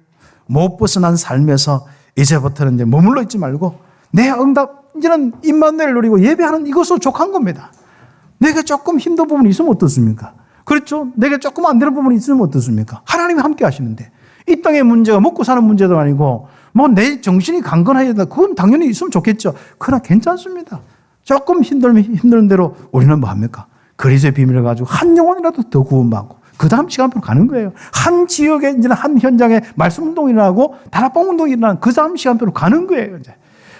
못 벗어난 삶에서 이제부터는 이제 머물러 있지 말고 내 응답, 이제는 임마누엘 누리고 예배하는 이것으로 족한 겁니다. 내가 조금 힘든 부분이 있으면 어떻습니까? 그렇죠. 내가 조금 안 되는 부분이 있으면 어떻습니까? 하나님이 함께 하시는데 이 땅의 문제가 먹고 사는 문제도 아니고 뭐 내 정신이 강건해야 된다. 그건 당연히 있으면 좋겠죠. 그러나 괜찮습니다. 조금 힘든 대로 우리는 뭐 합니까? 그리스도의 비밀을 가지고 한 영혼이라도 더 구원받고 그 다음 시간표로 가는 거예요. 한 지역에 이제는 한 현장에 말씀 운동이 일어나고 다락방 운동이 일어나는 그 다음 시간표로 가는 거예요.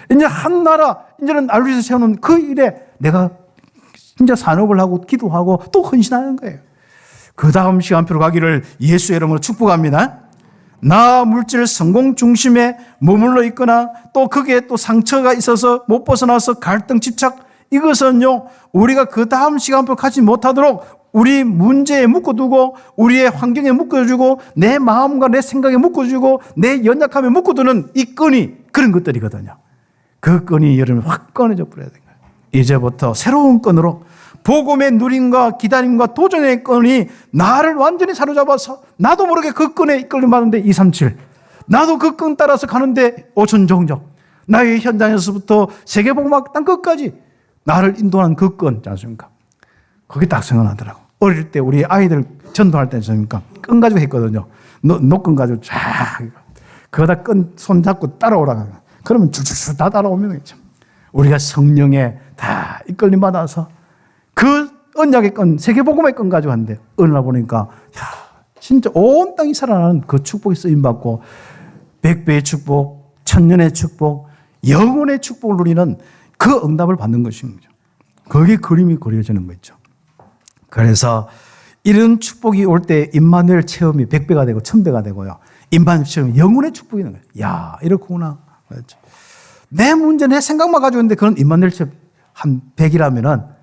이제 한 나라, 이제는 알루에서 세우는 그 일에 내가 진짜 산업을 하고 기도하고 또 헌신하는 거예요. 그 다음 시간표로 가기를 예수의 이름으로 축복합니다. 나 물질 성공 중심에 머물러 있거나 또 거기에 또 상처가 있어서 못 벗어나서 갈등 집착, 이것은요 우리가 그 다음 시간표 가지 못하도록 우리 문제에 묶어두고 우리의 환경에 묶어주고 내 마음과 내 생각에 묶어주고 내 연약함에 묶어두는 이 끈이 그런 것들이거든요. 그 끈이 여러분 확 꺼내져 버려야 되는 거예요. 이제부터 새로운 끈으로 복음의 누림과 기다림과 도전의 끈이 나를 완전히 사로잡아서 나도 모르게 그 끈에 이끌림 받는데 237 나도 그 끈 따라서 가는데 5천종족 나의 현장에서부터 세계복음학 땅끝까지 나를 인도하는 그 끈 있지 않습니까? 그게 딱 생각나더라고. 어릴 때 우리 아이들 전도할 때 있습니까? 끈 가지고 했거든요. 노끈 가지고 쫙 그거다 끈 손 잡고 따라오라고. 그러면 쭉쭉쭉 다 따라오면 우리가 성령에 다 이끌림 받아서 그 언약의 끈, 세계복음의 끈 가지고 하는데 어느 날 보니까 진짜 온 땅이 살아나는 그 축복이 쓰임받고 100배의 축복, 1000년의 축복, 영원의 축복을 누리는 그 응답을 받는 것인 거죠. 거기에 그림이 그려지는 거죠. 그래서 이런 축복이 올 때 임마누엘 체험이 100배가 되고 1000배가 되고요. 임마누엘 체험이 영혼의 축복이 있는 거예요. 야, 이렇구나. 그렇죠. 내 문제, 내 생각만 가지고 있는데 그런 임마누엘 체험 한 100이라면은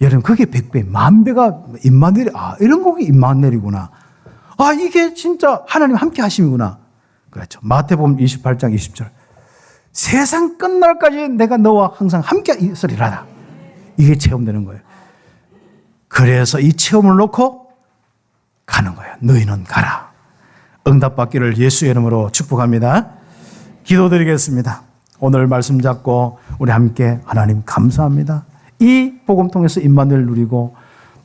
여러분 그게 100배, 10,000배가 임마누엘이 이런 곡이 임마누엘이구나. 이게 진짜 하나님 함께 하심이구나. 그렇죠. 마태복음 28장 20절. 세상 끝날까지 내가 너와 항상 함께 있으리라. 이게 체험되는 거예요. 그래서 이 체험을 놓고 가는 거예요. 너희는 가라. 응답받기를 예수의 이름으로 축복합니다. 기도드리겠습니다. 오늘 말씀 잡고 우리 함께 하나님 감사합니다. 이 복음 통해서 임마누엘 누리고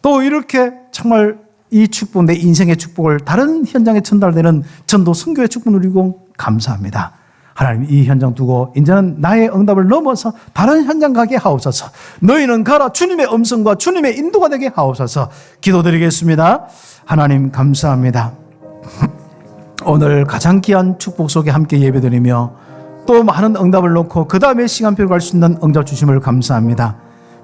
또 이렇게 정말 이 축복, 내 인생의 축복을 다른 현장에 전달되는 전도 선교의 축복 누리고 감사합니다. 하나님 이 현장 두고 이제는 나의 응답을 넘어서 다른 현장 가게 하옵소서. 너희는 가라. 주님의 음성과 주님의 인도가 되게 하옵소서. 기도드리겠습니다. 하나님 감사합니다. 오늘 가장 귀한 축복 속에 함께 예배드리며 또 많은 응답을 놓고 그 다음에 시간표를 갈 수 있는 응답 주심을 감사합니다.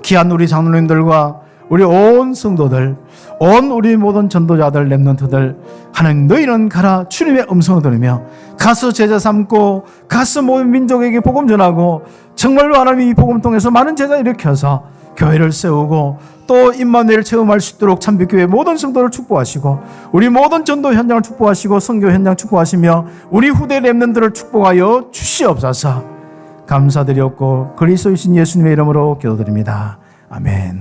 귀한 우리 장로님들과 우리 온 성도들, 온 우리 모든 전도자들, 렘넌트들, 하나님 너희는 가라. 주님의 음성을 들으며 가서 제자 삼고 가서 모든 민족에게 복음 전하고 정말로 하나님이 이 복음 통해서 많은 제자 일으켜서 교회를 세우고 또 임마누엘 체험할 수 있도록 참빛교회 모든 성도를 축복하시고 우리 모든 전도 현장을 축복하시고 선교 현장 축복하시며 우리 후대 렘넌트들을 축복하여 주시옵소서. 감사드렸고 그리스도이신 예수님의 이름으로 기도드립니다. 아멘.